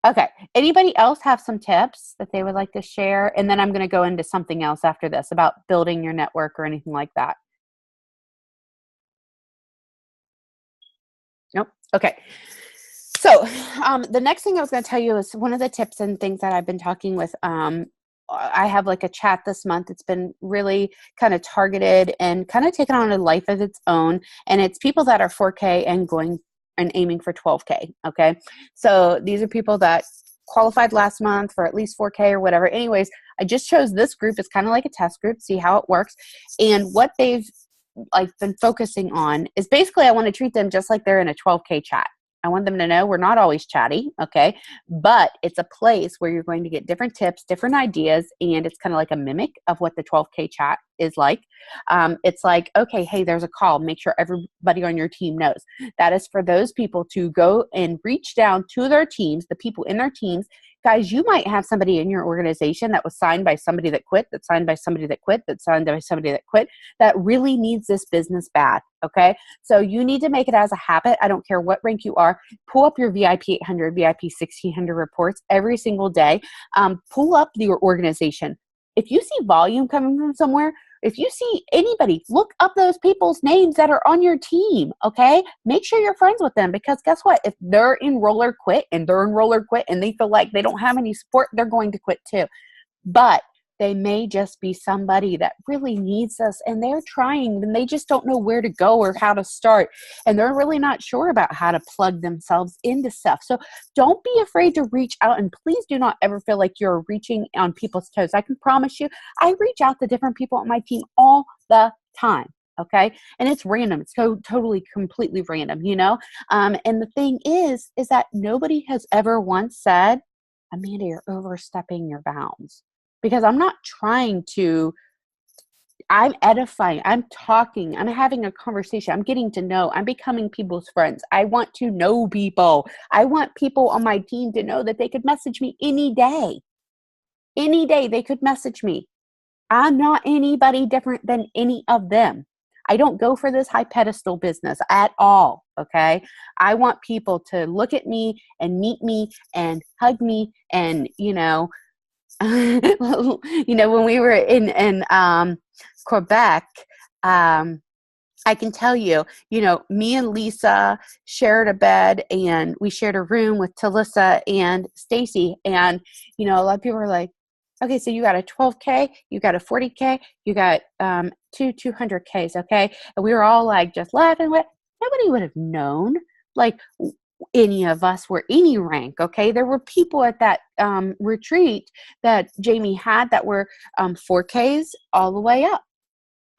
Okay. Anybody else have some tips that they would like to share? And then I'm going to go into something else after this about building your network or anything like that. Nope. Okay. So the next thing I was going to tell you is one of the tips and things that I've been talking with I have like a chat this month. It's been really kind of targeted and kind of taken on a life of its own. And it's people that are 4K and going and aiming for 12K. Okay. So these are people that qualified last month for at least 4K or whatever. Anyways, I just chose this group. It's kind of like a test group, see how it works. And what they've like been focusing on is basically I want to treat them just like they're in a 12K chat. I want them to know we're not always chatty, okay? But it's a place where you're going to get different tips, different ideas, and it's kind of like a mimic of what the 12K chat is like. It's like, okay, hey, there's a call. Make sure everybody on your team knows. That is for those people to go and reach down to their teams, the people in their teams. Guys, you might have somebody in your organization that was signed by somebody that quit, that's signed by somebody that quit, that's signed by somebody that quit, that really needs this business bad, okay? So you need to make it as a habit. I don't care what rank you are. Pull up your VIP 800, VIP 1600 reports every single day. Pull up your organization. If you see volume coming from somewhere, if you see anybody, look up those people's names that are on your team, okay? Make sure you're friends with them because guess what? If they're in roller quit and they feel like they don't have any support, they're going to quit too. But they may just be somebody that really needs us and they're trying and they just don't know where to go or how to start. And they're really not sure about how to plug themselves into stuff. So don't be afraid to reach out and please do not ever feel like you're reaching on people's toes. I can promise you, I reach out to different people on my team all the time. Okay. And it's random. It's totally, completely random, you know? And the thing is that nobody has ever once said, Amanda, you're overstepping your bounds. Because I'm not trying to, I'm edifying, I'm talking, I'm having a conversation, I'm getting to know, I'm becoming people's friends. I want to know people. I want people on my team to know that they could message me any day. Any day they could message me. I'm not anybody different than any of them. I don't go for this high pedestal business at all, okay? I want people to look at me and meet me and hug me and, you know, when we were in Quebec, I can tell you, me and Lisa shared a bed and we shared a room with Talissa and Stacy. And, a lot of people are like, okay, so you got a 12K, you got a 40K, you got two 200Ks, okay? And we were all like just laughing. Nobody would have known. Like, any of us were any rank, okay? There were people at that retreat that Jamie had that were 4Ks all the way up,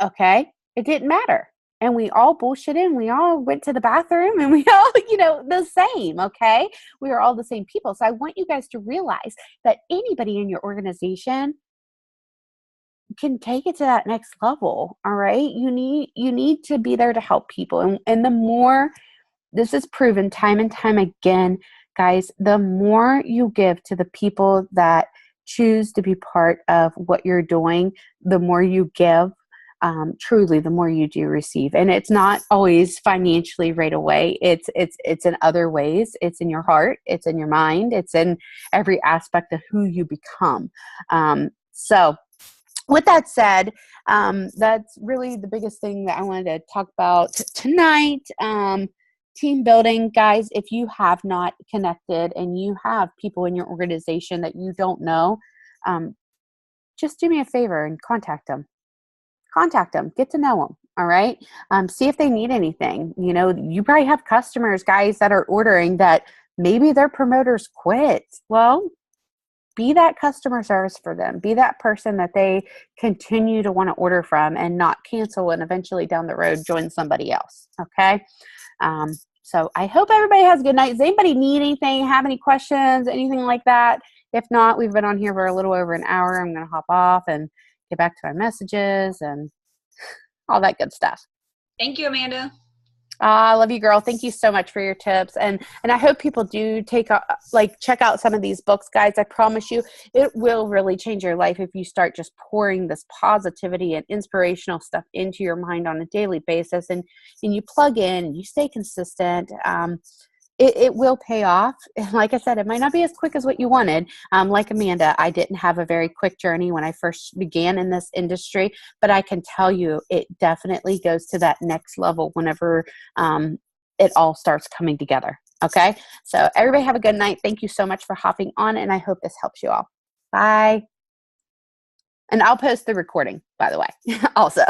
okay? It didn't matter. And we all bullshitted and we all went to the bathroom and we all, the same, okay? We are all the same people. So I want you guys to realize that anybody in your organization can take it to that next level, all right? You need to be there to help people. And the more, this is proven time and time again, guys, the more you give to the people that choose to be part of what you're doing, the more you give, truly, the more you do receive. And it's not always financially right away. It's in other ways. It's in your heart. It's in your mind. It's in every aspect of who you become. So with that said, that's really the biggest thing that I wanted to talk about tonight. Team building, guys, if you have not connected and you have people in your organization that you don't know, just do me a favor and contact them. Get to know them. All right. See if they need anything. You probably have customers, guys, that are ordering that maybe their promoters quit. Well, be that customer service for them. Be that person that they continue to want to order from and not cancel and eventually down the road join somebody else. Okay. So I hope everybody has a good night. Does anybody need anything, have any questions, anything like that? If not, we've been on here for a little over an hour. I'm going to hop off and get back to my messages and all that good stuff. Thank you, Amanda. I love you, girl. Thank you so much for your tips. And I hope people do check out some of these books, guys. I promise you, it will really change your life if you start just pouring this positivity and inspirational stuff into your mind on a daily basis and you plug in and you stay consistent. It will pay off. Like I said, it might not be as quick as what you wanted. Like Amanda, I didn't have a very quick journey when I first began in this industry, but I can tell you it definitely goes to that next level whenever it all starts coming together. Okay? So everybody have a good night. Thank you so much for hopping on, and I hope this helps you all. Bye. And I'll post the recording, by the way, also.